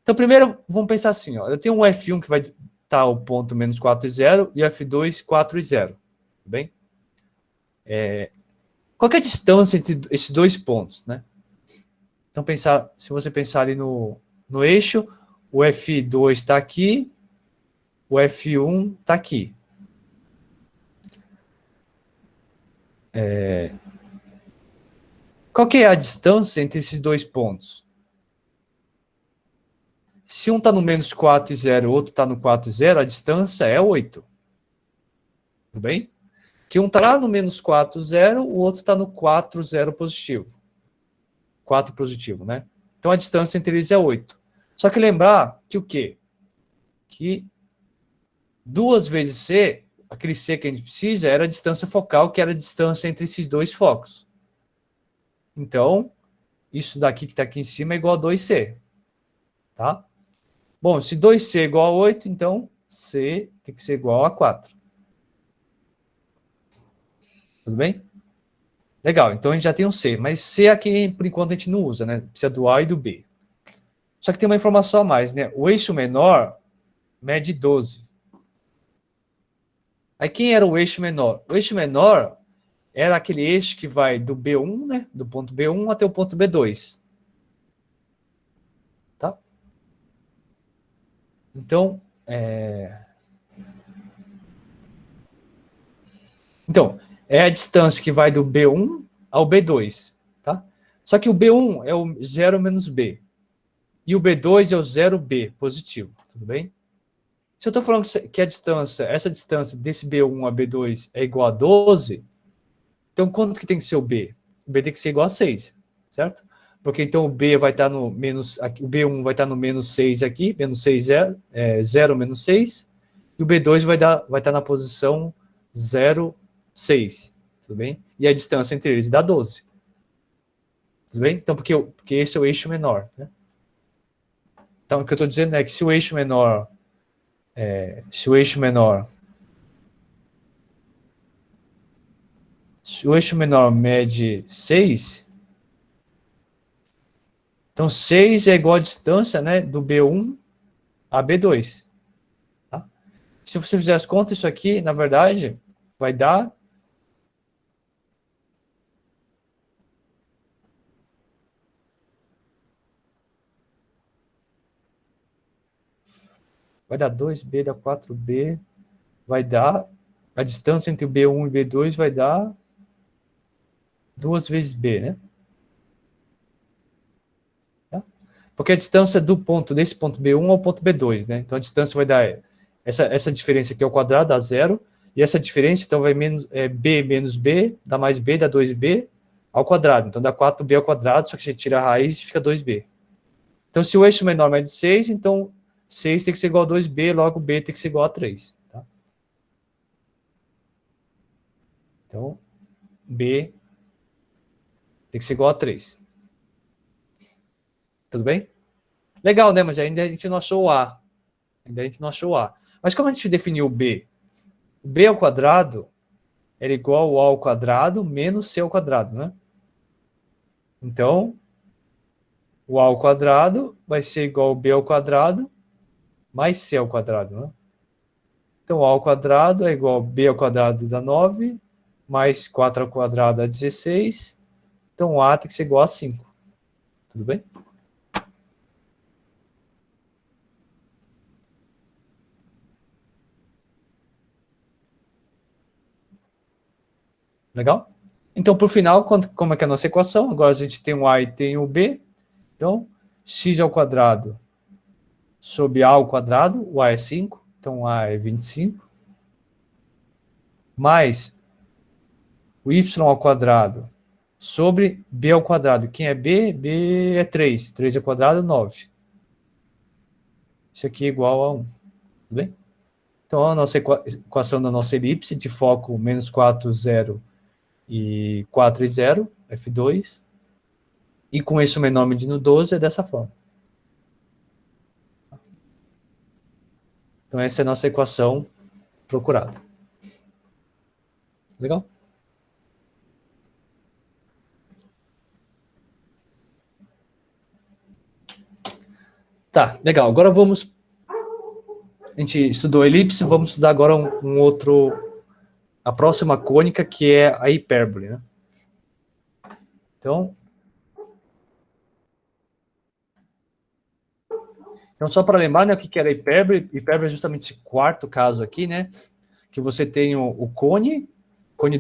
Então, primeiro, vamos pensar assim, ó. Eu tenho um F1 que vai estar o ponto menos 4 e 0, e o F2, 4 e 0. Tudo bem? Qual que é a distância entre esses dois pontos, né? Então, se você pensar ali no eixo, o F2 está aqui, o F1 está aqui. Qual que é a distância entre esses dois pontos? Se um está no menos 4 e 0, o outro está no 4 e 0, a distância é 8. Tudo bem? Que um está lá no menos 4, 0, o outro está no 4, 0 positivo. 4 positivo, né? Então a distância entre eles é 8. Só que lembrar que o quê? Que 2 vezes C, aquele C que a gente precisa, era a distância focal, que era a distância entre esses dois focos. Então, isso daqui que está aqui em cima é igual a 2C. Tá? Bom, se 2C é igual a 8, então C tem que ser igual a 4. Tudo bem? Legal, então a gente já tem um C, mas C aqui, por enquanto, a gente não usa, né? Precisa do A e do B. Só que tem uma informação a mais, né? O eixo menor mede 12. Aí quem era o eixo menor? O eixo menor era aquele eixo que vai do B1, né? Do ponto B1 até o ponto B2. Tá? Então, é a distância que vai do B1 ao B2, tá? Só que o B1 é o 0 menos B. E o B2 é o 0B positivo, tudo bem? Se eu estou falando que essa distância desse B1 a B2 é igual a 12, então quanto que tem que ser o B? O B tem que ser igual a 6, certo? Porque então o B vai estar no menos, o B1 vai estar no menos 6 aqui, menos 6, 0 menos 6, e o B2 vai estar na posição 0, 6, tudo bem? E a distância entre eles dá 12. Tudo bem? Então, porque esse é o eixo menor, né? Então, o que eu estou dizendo é que se o eixo menor mede 6, então 6 é igual a distância, né, do B1 a B2. Tá? Se você fizer as contas, isso aqui, na verdade, vai dar... Vai dar 2B, dá 4B, vai dar... A distância entre o B1 e B2 vai dar 2 vezes B, né? Tá? Porque a distância desse ponto B1 ao ponto B2, né? Então a distância vai dar essa diferença aqui ao quadrado, dá 0, e essa diferença, então, vai B menos B, dá mais B, dá 2B ao quadrado. Então dá 4B ao quadrado, só que a gente tira a raiz e fica 2B. Então, se o eixo menor mede 6, então 6 tem que ser igual a 2B, logo B tem que ser igual a 3. Tá? Então, B tem que ser igual a 3. Tudo bem? Legal, né? Mas ainda a gente não achou o A. Mas como a gente definiu o B? O B ao quadrado era igual ao A ao quadrado menos C ao quadrado, né? Então, o A ao quadrado vai ser igual ao B ao quadrado mais C ao quadrado, né? Então, A ao quadrado é igual a B ao quadrado dá 9, mais 4 ao quadrado dá 16. Então, A tem que ser igual a 5. Tudo bem? Legal? Então, por final, como é que é a nossa equação? Agora a gente tem o A e tem o B. Então, x ao quadrado sobre A ao quadrado, o A é 5, então o A é 25, mais o y ao quadrado sobre B ao quadrado. Quem é B? B é 3. 3 ao quadrado, 9. Isso aqui é igual a 1. Tudo bem? Então, a nossa equação da nossa elipse de foco menos 4, 0 e 4 e 0, F2. E com isso menor medindo 12 é dessa forma. Então, essa é a nossa equação procurada. Legal? Tá, legal. Agora vamos... A gente estudou a elipse, vamos estudar agora um outro... A próxima cônica, que é a hipérbole, né? Então, só para lembrar, né, o que era a hipérbole? Hipérbole é justamente esse quarto caso aqui, né? Que você tem o cone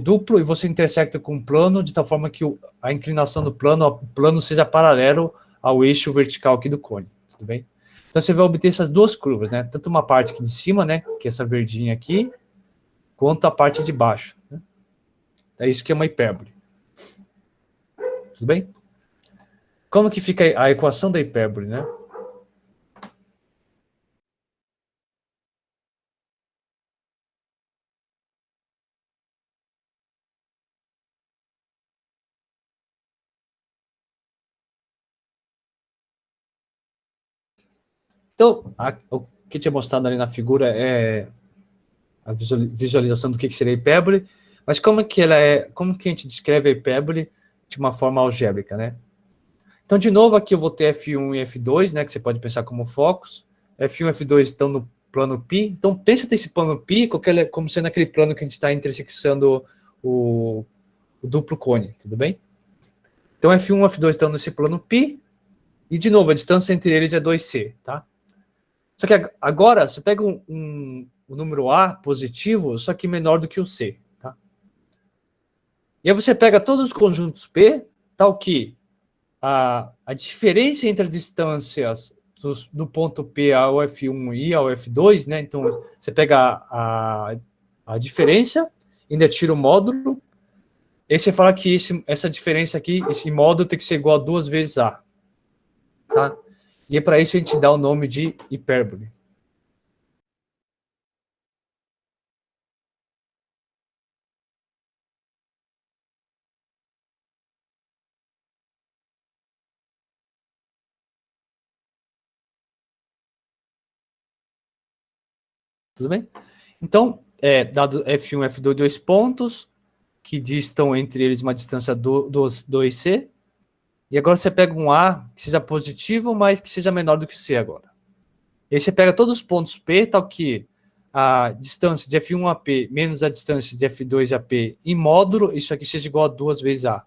duplo, e você intersecta com o plano de tal forma que a inclinação do plano, o plano seja paralelo ao eixo vertical aqui do cone, tudo bem? Então você vai obter essas duas curvas, né? Tanto uma parte aqui de cima, né, que é essa verdinha aqui, quanto a parte de baixo, né? É isso que é uma hipérbole. Tudo bem? Como que fica a equação da hipérbole, né? Então, o que eu tinha mostrado ali na figura é a visualização do que seria a hipérbole, mas como que a gente descreve a hipérbole de uma forma algébrica, né? Então, de novo, aqui eu vou ter F1 e F2, né, que você pode pensar como focos. F1 e F2 estão no plano π. Então, pensa nesse plano π como sendo aquele plano que a gente está interseccionando o duplo cone, tudo bem? Então, F1 e F2 estão nesse plano π. E, de novo, a distância entre eles é 2c, tá? Só que agora, você pega o número A positivo, só que menor do que o C, tá? E aí você pega todos os conjuntos P, tal que a diferença entre as distâncias do ponto P ao F1 e ao F2, né? Então, você pega a diferença, ainda tira o módulo, e aí você fala que essa diferença aqui, esse módulo tem que ser igual a 2 vezes A, tá? E é para isso a gente dá o nome de hipérbole. Tudo bem? Então, dado F1 e F2, 2 pontos, que distam entre eles uma distância 2C, e agora você pega um A que seja positivo, mas que seja menor do que o C agora. E aí você pega todos os pontos P, tal que a distância de F1 a P menos a distância de F2 a P em módulo, isso aqui seja igual a 2 vezes A.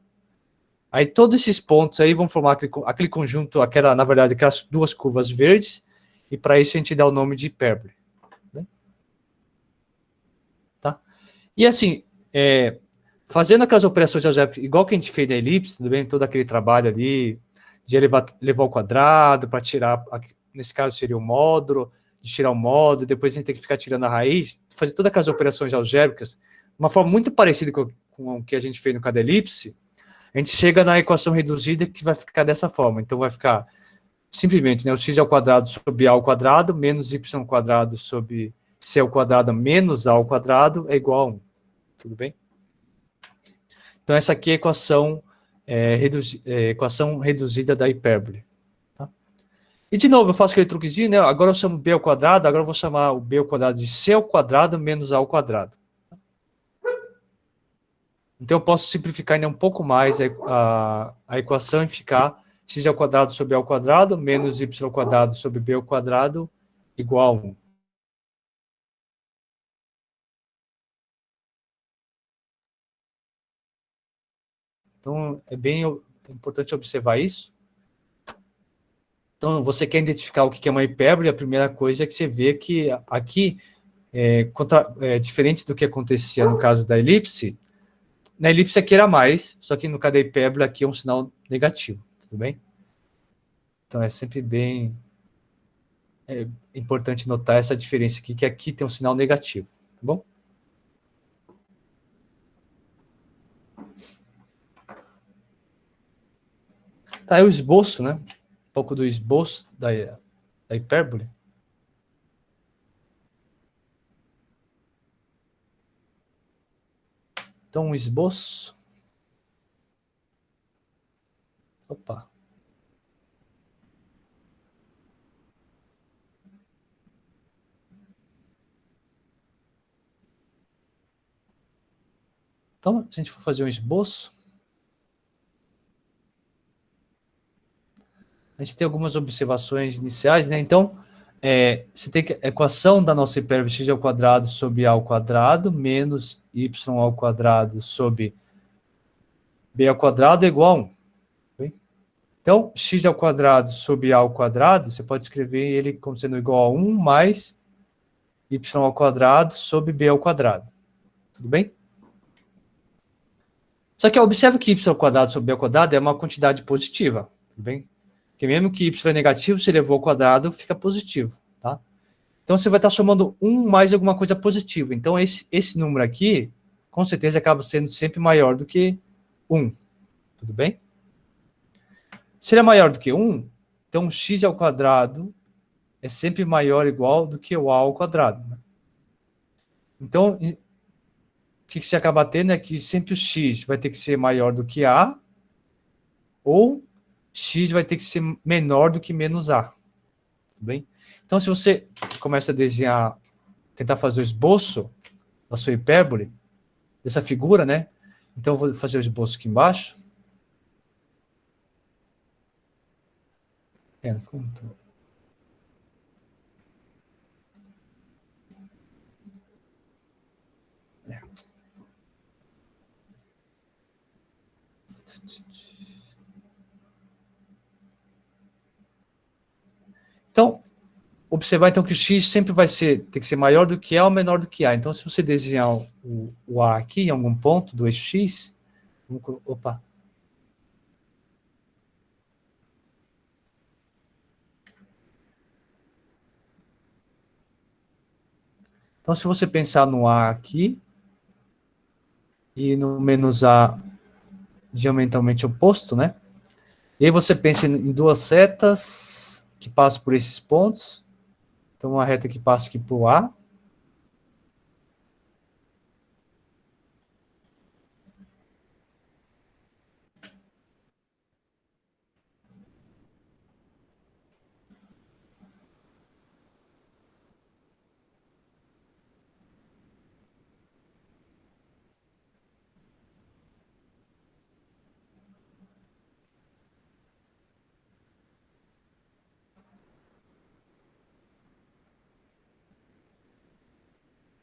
Aí todos esses pontos aí vão formar aquele conjunto, na verdade, aquelas duas curvas verdes, e para isso a gente dá o nome de hipérbole. Tá? E assim, fazendo aquelas operações algébricas, igual que a gente fez na elipse, tudo bem? Todo aquele trabalho ali, de levar ao quadrado, para tirar, nesse caso seria o módulo, de tirar o módulo, depois a gente tem que ficar tirando a raiz, fazer todas aquelas operações algébricas, de uma forma muito parecida com o que a gente fez no cada elipse, a gente chega na equação reduzida que vai ficar dessa forma. Então vai ficar simplesmente, né, o x ao quadrado sobre a ao quadrado, menos y ao quadrado sobre c ao quadrado menos a ao quadrado é igual a 1. Tudo bem? Então, essa aqui é a equação reduzida da hipérbole. Tá? E, de novo, eu faço aquele truquezinho, né? Agora eu chamo b ao quadrado, agora eu vou chamar o b ao quadrado de c ao quadrado menos a ao quadrado. Então, eu posso simplificar ainda um pouco mais a equação e ficar x ao quadrado sobre a ao quadrado menos y ao quadrado sobre b ao quadrado igual a 1. Então, é bem importante observar isso. Então, você quer identificar o que é uma hipérbole, a primeira coisa é que você vê que aqui, diferente do que acontecia no caso da elipse, na elipse aqui era mais, só que no cada hipérbole aqui é um sinal negativo, tudo bem? Então é sempre bem importante notar essa diferença aqui, que aqui tem um sinal negativo, tá bom? Tá, aí o esboço, né? Um pouco do esboço da hipérbole. Então, um esboço. Opa. Então, se a gente for fazer um esboço, a gente tem algumas observações iniciais, né? Então, você tem que a equação da nossa hipérbole x ao quadrado sobre a ao quadrado menos y ao quadrado sobre b ao quadrado é igual a 1. Bem? Então, x ao quadrado sobre a ao quadrado, você pode escrever ele como sendo igual a 1 mais y ao quadrado sobre b ao quadrado. Tudo bem? Só que observe que y ao quadrado sobre b ao quadrado é uma quantidade positiva. Tudo bem? Porque mesmo que y é negativo, se elevou ao quadrado, fica positivo, tá? Então, você vai estar somando 1 mais alguma coisa positiva. Então, esse número aqui, com certeza, acaba sendo sempre maior do que 1. Tudo bem? Se ele é maior do que 1, então x ao quadrado é sempre maior ou igual do que o a ao quadrado. Né? Então, o que você acaba tendo é que sempre o x vai ter que ser maior do que a, ou x vai ter que ser menor do que menos a. Tudo bem? Então, se você começa a desenhar, tentar fazer o esboço da sua hipérbole, dessa figura, né? Então, eu vou fazer o esboço aqui embaixo. Não ficou muito... Então, observar então que o x sempre vai ter que ser maior do que a ou menor do que a. Então, se você desenhar o a aqui em algum ponto do eixo x, opa. Então, se você pensar no a aqui e no menos a diametralmente oposto, né? E aí você pensa em duas setas que passam por esses pontos. Então, uma reta que passa aqui por A.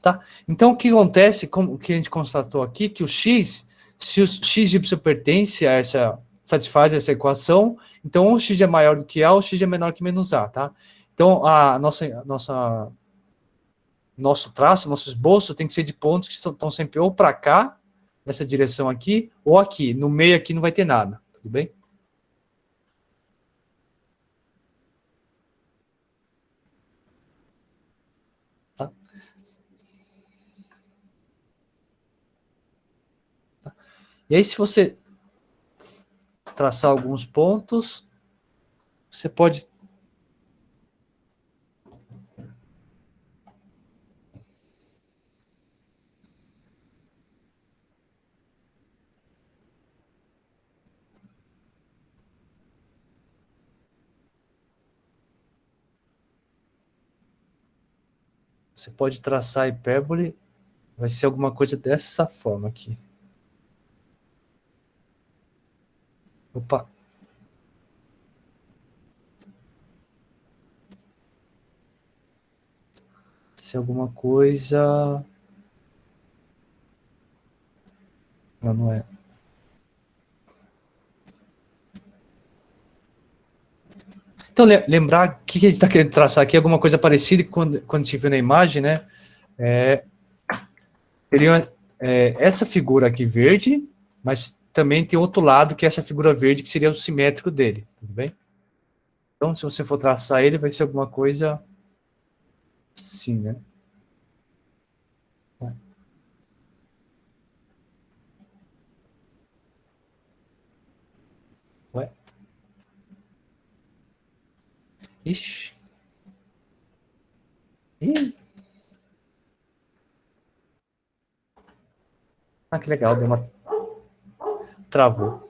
Tá? Então, o que acontece, como que a gente constatou aqui, que o x, se o x e y pertence a satisfaz essa equação, então ou o x é maior do que a, ou o x é menor que menos a, tá? Então, nosso traço, nosso esboço tem que ser de pontos que estão sempre ou para cá, nessa direção aqui, ou aqui. No meio aqui não vai ter nada, tudo bem? Tá? E aí, se você traçar alguns pontos, você pode... Você pode traçar a hipérbole, vai ser alguma coisa dessa forma aqui. Opa! Se alguma coisa... Não, não é. Então, lembrar que a gente está querendo traçar aqui alguma coisa parecida que quando a gente viu na imagem, né? Seria essa figura aqui verde, mas também tem outro lado, que é essa figura verde, que seria o simétrico dele, tudo bem? Então, se você for traçar ele, vai ser alguma coisa assim, né? Ué? Ixi. Ih. Ah, que legal, deu uma... Travou.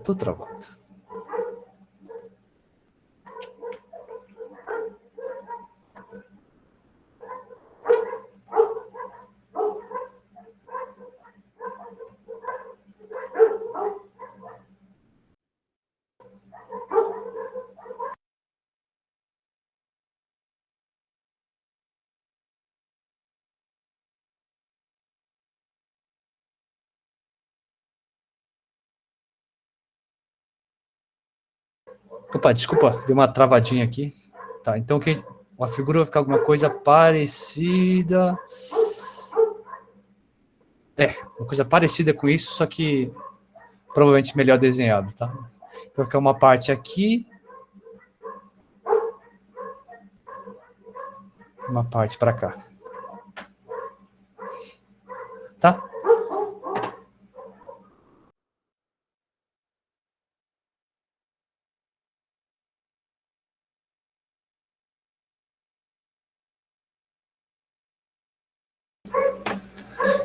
Tô travado. Opa, desculpa, deu uma travadinha aqui. Tá, então a figura vai ficar alguma coisa parecida... uma coisa parecida com isso, só que provavelmente melhor desenhado, tá? Então vai ficar uma parte aqui, uma parte para cá. Tá?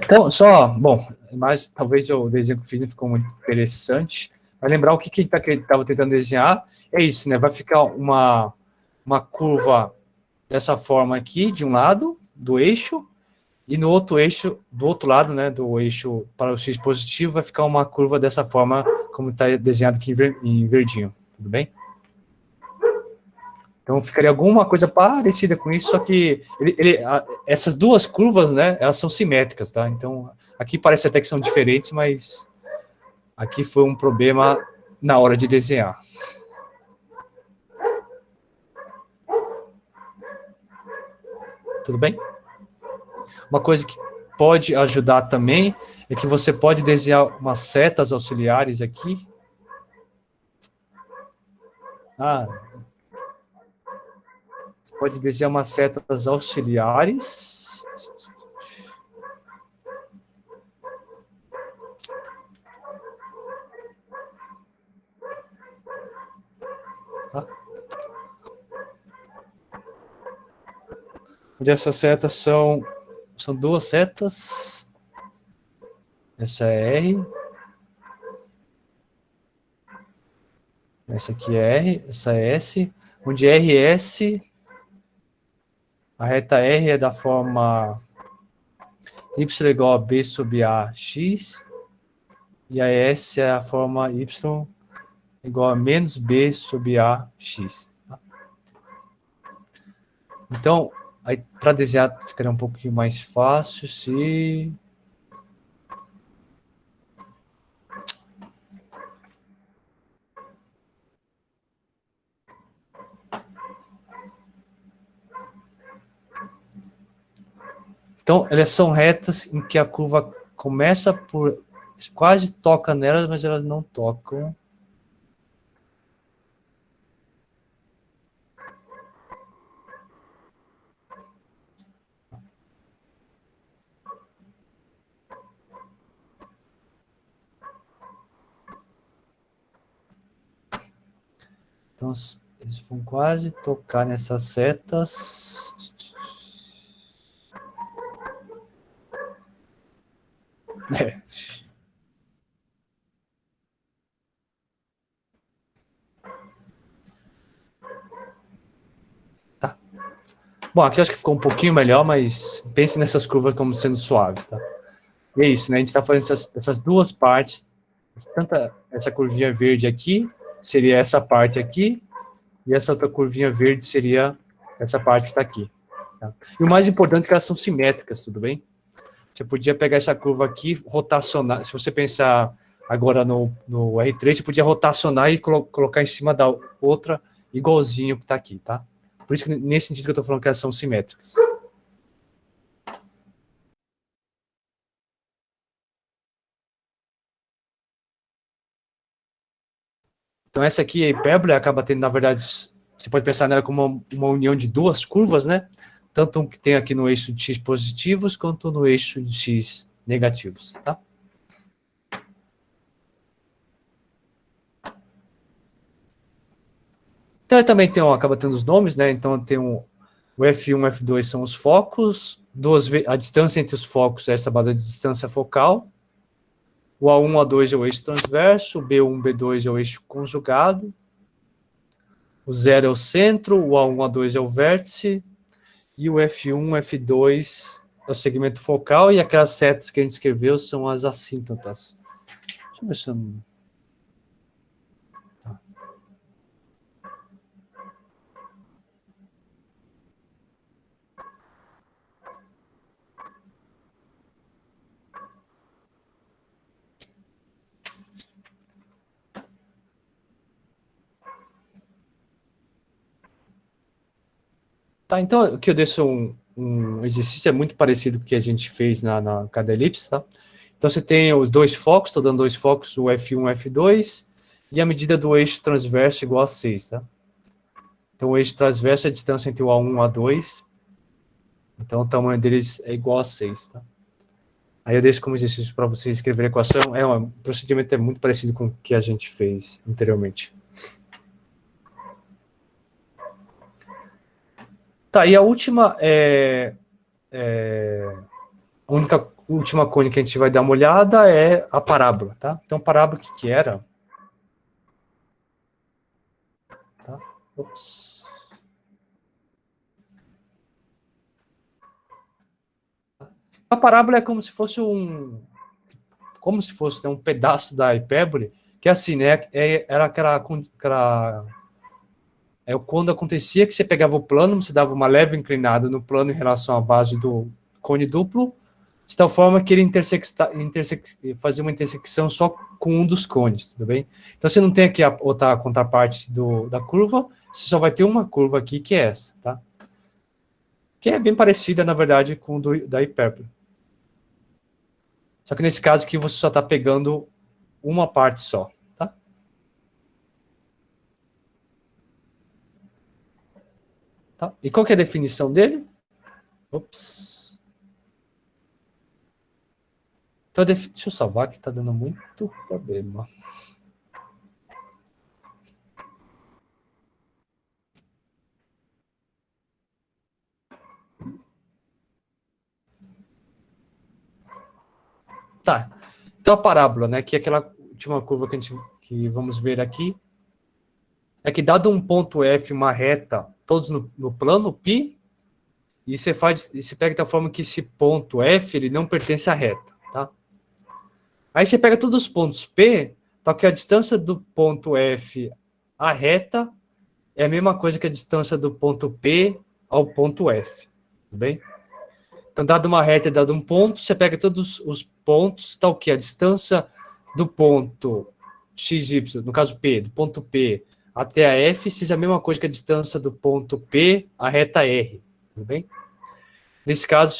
Então, bom, mas talvez o desenho que eu fiz não ficou muito interessante, mas lembrar o que estava tentando desenhar, é isso, né? Vai ficar uma curva dessa forma aqui, de um lado, do eixo, e no outro eixo, do outro lado, né, do eixo para o x positivo, vai ficar uma curva dessa forma, como está desenhado aqui em verdinho, tudo bem? Então, ficaria alguma coisa parecida com isso, só que essas duas curvas, né, elas são simétricas, tá? Então, aqui parece até que são diferentes, mas aqui foi um problema na hora de desenhar. Tudo bem? Uma coisa que pode ajudar também é que você pode desenhar umas setas auxiliares aqui. Você pode desenhar umas setas auxiliares. Tá? Onde essas setas são duas setas. Essa é R. Essa aqui é R, essa é S. Onde RS, a reta R é da forma y igual a b sobre ax, e a S é a forma y igual a menos b sobre ax. Tá? Então, para desenhar ficaria um pouquinho mais fácil se... Então, elas são retas em que a curva começa por... quase toca nelas, mas elas não tocam. Então, eles vão quase tocar nessas setas. Tá. Bom, aqui eu acho que ficou um pouquinho melhor, mas pense nessas curvas como sendo suaves, tá? E é isso, né? A gente está fazendo essas duas partes, tanto essa curvinha verde aqui, seria essa parte aqui, e essa outra curvinha verde seria essa parte que está aqui. Tá? E o mais importante é que elas são simétricas, tudo bem? Você podia pegar essa curva aqui, rotacionar, se você pensar agora no R3, você podia rotacionar e colocar em cima da outra, igualzinho que está aqui, tá? Por isso que nesse sentido que eu estou falando que elas são simétricas. Então essa aqui, a hipérbole, acaba tendo, na verdade, você pode pensar nela como uma união de duas curvas, né? Tanto um que tem aqui no eixo de x positivos, quanto no eixo de x negativos, tá? Então ele também tem, acaba tendo os nomes, né? Então tem o F1 e o F2 são os focos, a distância entre os focos é essa chamada de distância focal, o A1, A2 é o eixo transverso, o B1, B2 é o eixo conjugado, o 0 é o centro, o A1, A2 é o vértice, e o F1, F2 é o segmento focal, e aquelas setas que a gente escreveu são as assíntotas. Deixa eu ver se eu não... Tá. Tá, então aqui eu deixo um exercício, é muito parecido com o que a gente fez na cada elipse, tá? Então você tem os dois focos, estou dando dois focos, o F1 e o F2, e a medida do eixo transverso igual a 6, tá? Então o eixo transverso é a distância entre o A1 e o A2, então o tamanho deles é igual a 6, tá? Aí eu deixo como exercício para vocês escrever a equação, o procedimento é muito parecido com o que a gente fez anteriormente. Tá, e a última a última cônica que a gente vai dar uma olhada é a parábola, tá? Então, parábola, o que era? Tá? Ops. A parábola é como se fosse né, um pedaço da hipérbole, que assim, né, era quando acontecia que você pegava o plano, você dava uma leve inclinada no plano em relação à base do cone duplo, de tal forma que ele fazia uma intersecção só com um dos cones, tudo bem? Então você não tem aqui a outra contraparte da curva, você só vai ter uma curva aqui, que é essa, tá? Que é bem parecida, na verdade, com da hipérbole. Só que nesse caso aqui você só está pegando uma parte só, tá? Tá? E qual que é a definição dele? Ops. Então, deixa eu salvar, que está dando muito problema. Tá. Então, a parábola, né, que é aquela última curva que vamos ver aqui, é que dado um ponto F, uma reta, todos no plano π, e você pega da forma que esse ponto F, ele não pertence à reta, tá? Aí você pega todos os pontos P, tá, que a distância do ponto F à reta é a mesma coisa que a distância do ponto P ao ponto F, tudo bem? Então, dado uma reta e dado um ponto, você pega todos os pontos, tá o quê? A distância do ponto XY, no caso P, do ponto P até a F, seja a mesma coisa que a distância do ponto P à reta R, tudo bem? Nesse caso,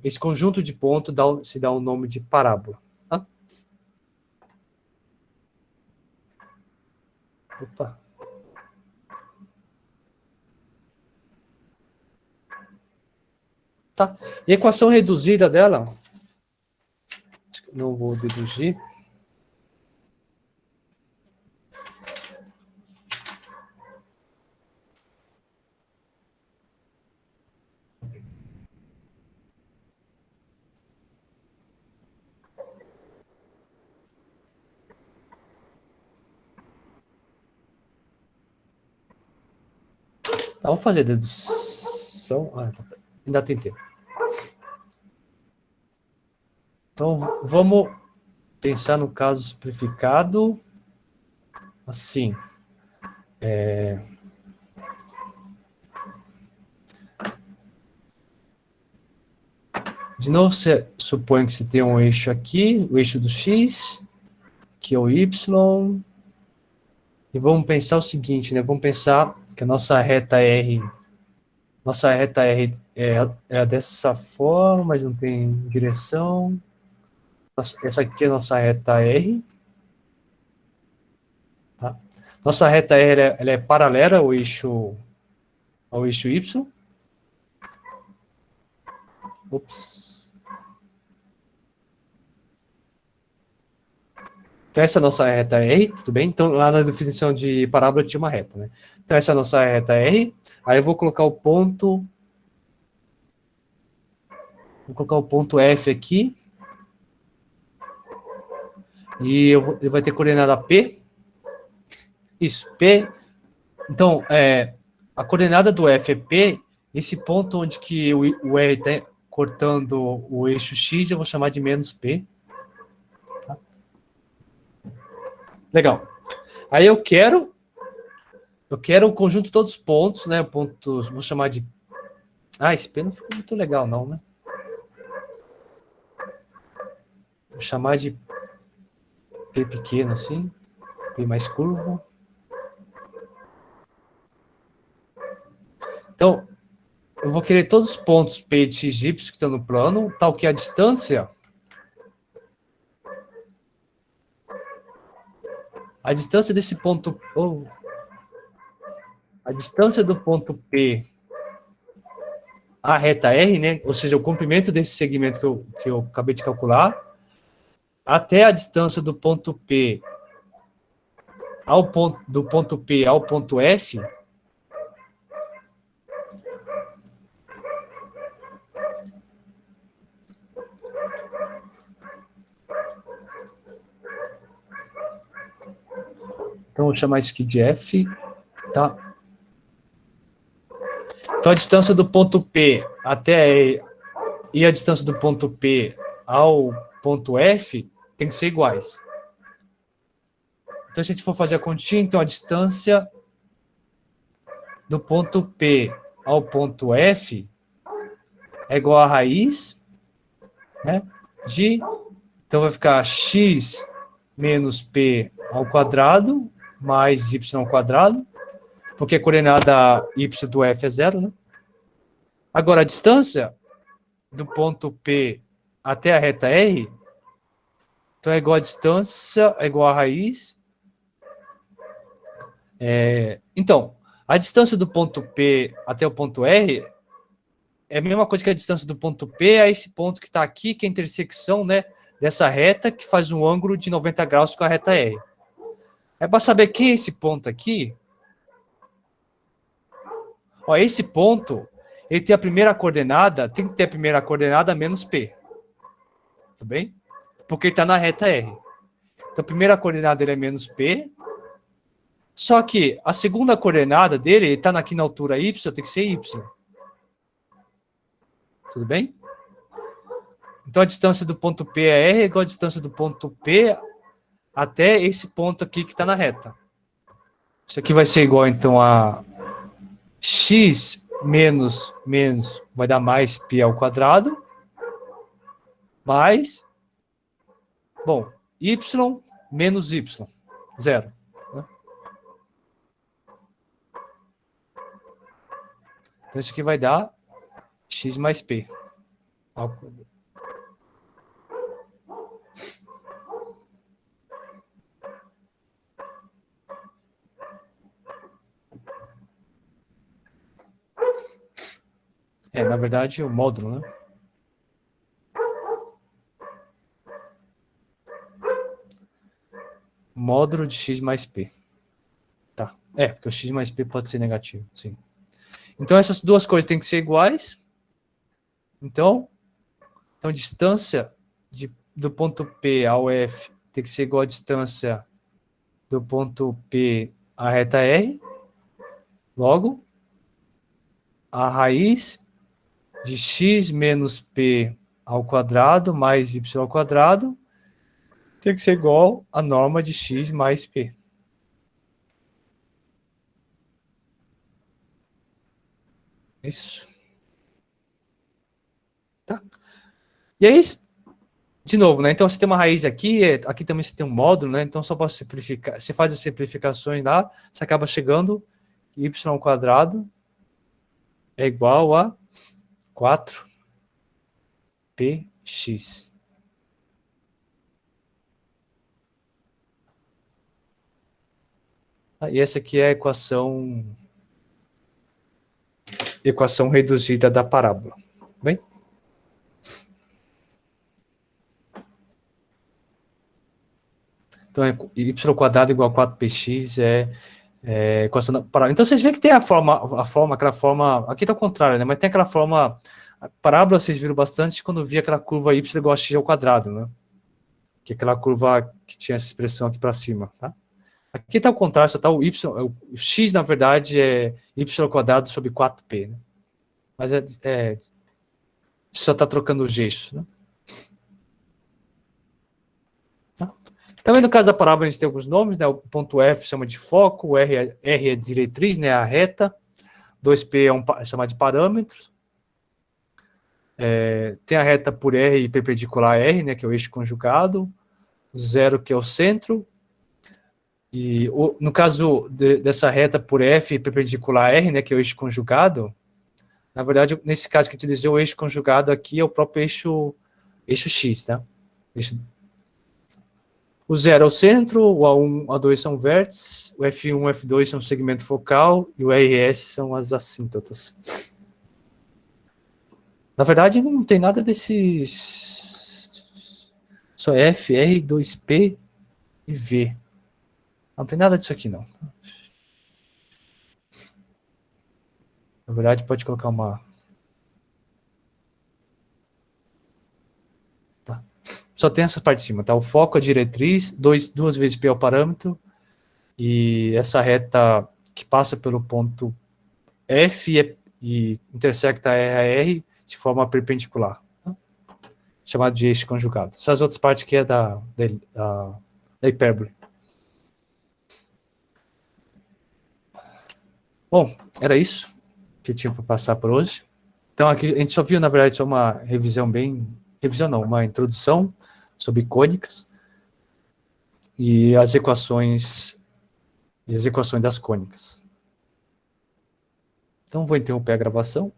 esse conjunto de pontos se dá o nome de parábola. Tá? Opa. Tá. E a equação reduzida dela, não vou deduzir. Tá, vamos fazer dedução. Tá. Ainda tem tempo. Então, vamos pensar no caso simplificado assim. De novo, você supõe que você tem um eixo aqui, o eixo do x, que é o y. E vamos pensar o seguinte, né? Vamos pensar que a nossa reta R é dessa forma, mas não tem direção. Essa aqui é a nossa reta R. Tá? Nossa reta R ela é paralela ao eixo Y. Ops. Então, essa é a nossa reta R, tudo bem? Então, lá na definição de parábola tinha uma reta, né? Então, essa é a nossa reta R. Aí eu vou colocar o ponto... Vou colocar o ponto F aqui. E ele vai ter coordenada P. Isso, P. Então, a coordenada do F é P. Esse ponto onde que o R está cortando o eixo X, eu vou chamar de menos P. Tá? Legal. Aí eu quero o conjunto de todos os pontos, né? Pontos, vou chamar de... esse P não ficou muito legal, não, né? Vou chamar de P pequeno, assim. P mais curvo. Então, eu vou querer todos os pontos P de x, y que estão no plano, tal que a distância... A distância desse ponto... a distância do ponto P à reta R, né? Ou seja, o comprimento desse segmento que eu acabei de calcular, até a distância do ponto P do ponto P ao ponto F, então vou chamar isso aqui de F, tá? Então a distância do ponto P e a distância do ponto P ao ponto F tem que ser iguais. Então, se a gente for fazer a continha, então a distância do ponto P ao ponto F é igual a raiz, né, de... Então, vai ficar x menos P ao quadrado mais y ao quadrado, porque a coordenada y do F é 0, né? Agora, a distância do ponto P até a reta R, então é igual a distância, é igual a raiz. Então, a distância do ponto P até o ponto R é a mesma coisa que a distância do ponto P a esse ponto que está aqui, que é a intersecção, né, dessa reta, que faz um ângulo de 90 graus com a reta R. É para saber quem é esse ponto aqui. Ó, esse ponto, ele tem a primeira coordenada, tem que ter a primeira coordenada menos P. Tudo bem? Porque ele está na reta R. Então, a primeira coordenada dele é menos P. Só que a segunda coordenada dele, ele está aqui na altura Y, tem que ser Y. Tudo bem? Então, a distância do ponto P é R igual a distância do ponto P até esse ponto aqui que está na reta. Isso aqui vai ser igual, então, a x menos vai dar mais π ao quadrado, mais, bom, y menos y, 0. Né? Então, isso aqui vai dar x mais p. Na verdade, o módulo, né? Módulo de x mais p. Tá. Porque o x mais p pode ser negativo, sim. Então, essas duas coisas têm que ser iguais. Então distância do ponto P ao F tem que ser igual à distância do ponto P à reta R. Logo, a raiz de x menos p ao quadrado mais y ao quadrado tem que ser igual à norma de x mais p. Isso. Tá? E aí, de novo, né? Então, você tem uma raiz aqui, aqui também você tem um módulo, né? Então, só para simplificar, você faz as simplificações lá, você acaba chegando y quadrado é igual a 4px. E essa aqui é a equação reduzida da parábola. Bem? Então, y quadrado igual a 4px é equação da parábola. Então, vocês veem que tem aquela forma, aqui está o contrário, né? Mas tem aquela forma, a parábola vocês viram bastante quando via aquela curva y igual a x ao quadrado, né? Que é aquela curva que tinha essa expressão aqui para cima, tá? Aqui está o contrário, só está o y, o x, na verdade, é y quadrado sobre 4p, né? Mas só está trocando os eixos, né? Tá? Também no caso da parábola a gente tem alguns nomes, né? O ponto F chama de foco, o R é diretriz, né? A reta, 2P é chamado de parâmetros. Tem a reta por R e perpendicular a R, né? Que é o eixo conjugado, o 0 que é o centro. E no caso dessa reta por F perpendicular a R, né, que é o eixo conjugado, na verdade, nesse caso que eu utilizei, o eixo conjugado aqui é o próprio eixo X, tá? O 0 é o centro, o A1, A2 são vértices, o F1 e F2 são o segmento focal, e o RS são as assíntotas. Na verdade, não tem nada desses... Só F, R, 2P e V. Não tem nada disso aqui, não. Na verdade, pode colocar uma... Tá. Só tem essa parte de cima, tá? O foco, a diretriz, 2 vezes P é o parâmetro, e essa reta que passa pelo ponto F e intersecta R a R de forma perpendicular, tá? Chamado de eixo conjugado. Essas outras partes aqui é da hipérbole. Bom, era isso que eu tinha para passar por hoje. Então, aqui a gente só viu, na verdade, só uma revisão uma introdução sobre cônicas e as equações das cônicas. Então, vou interromper a gravação.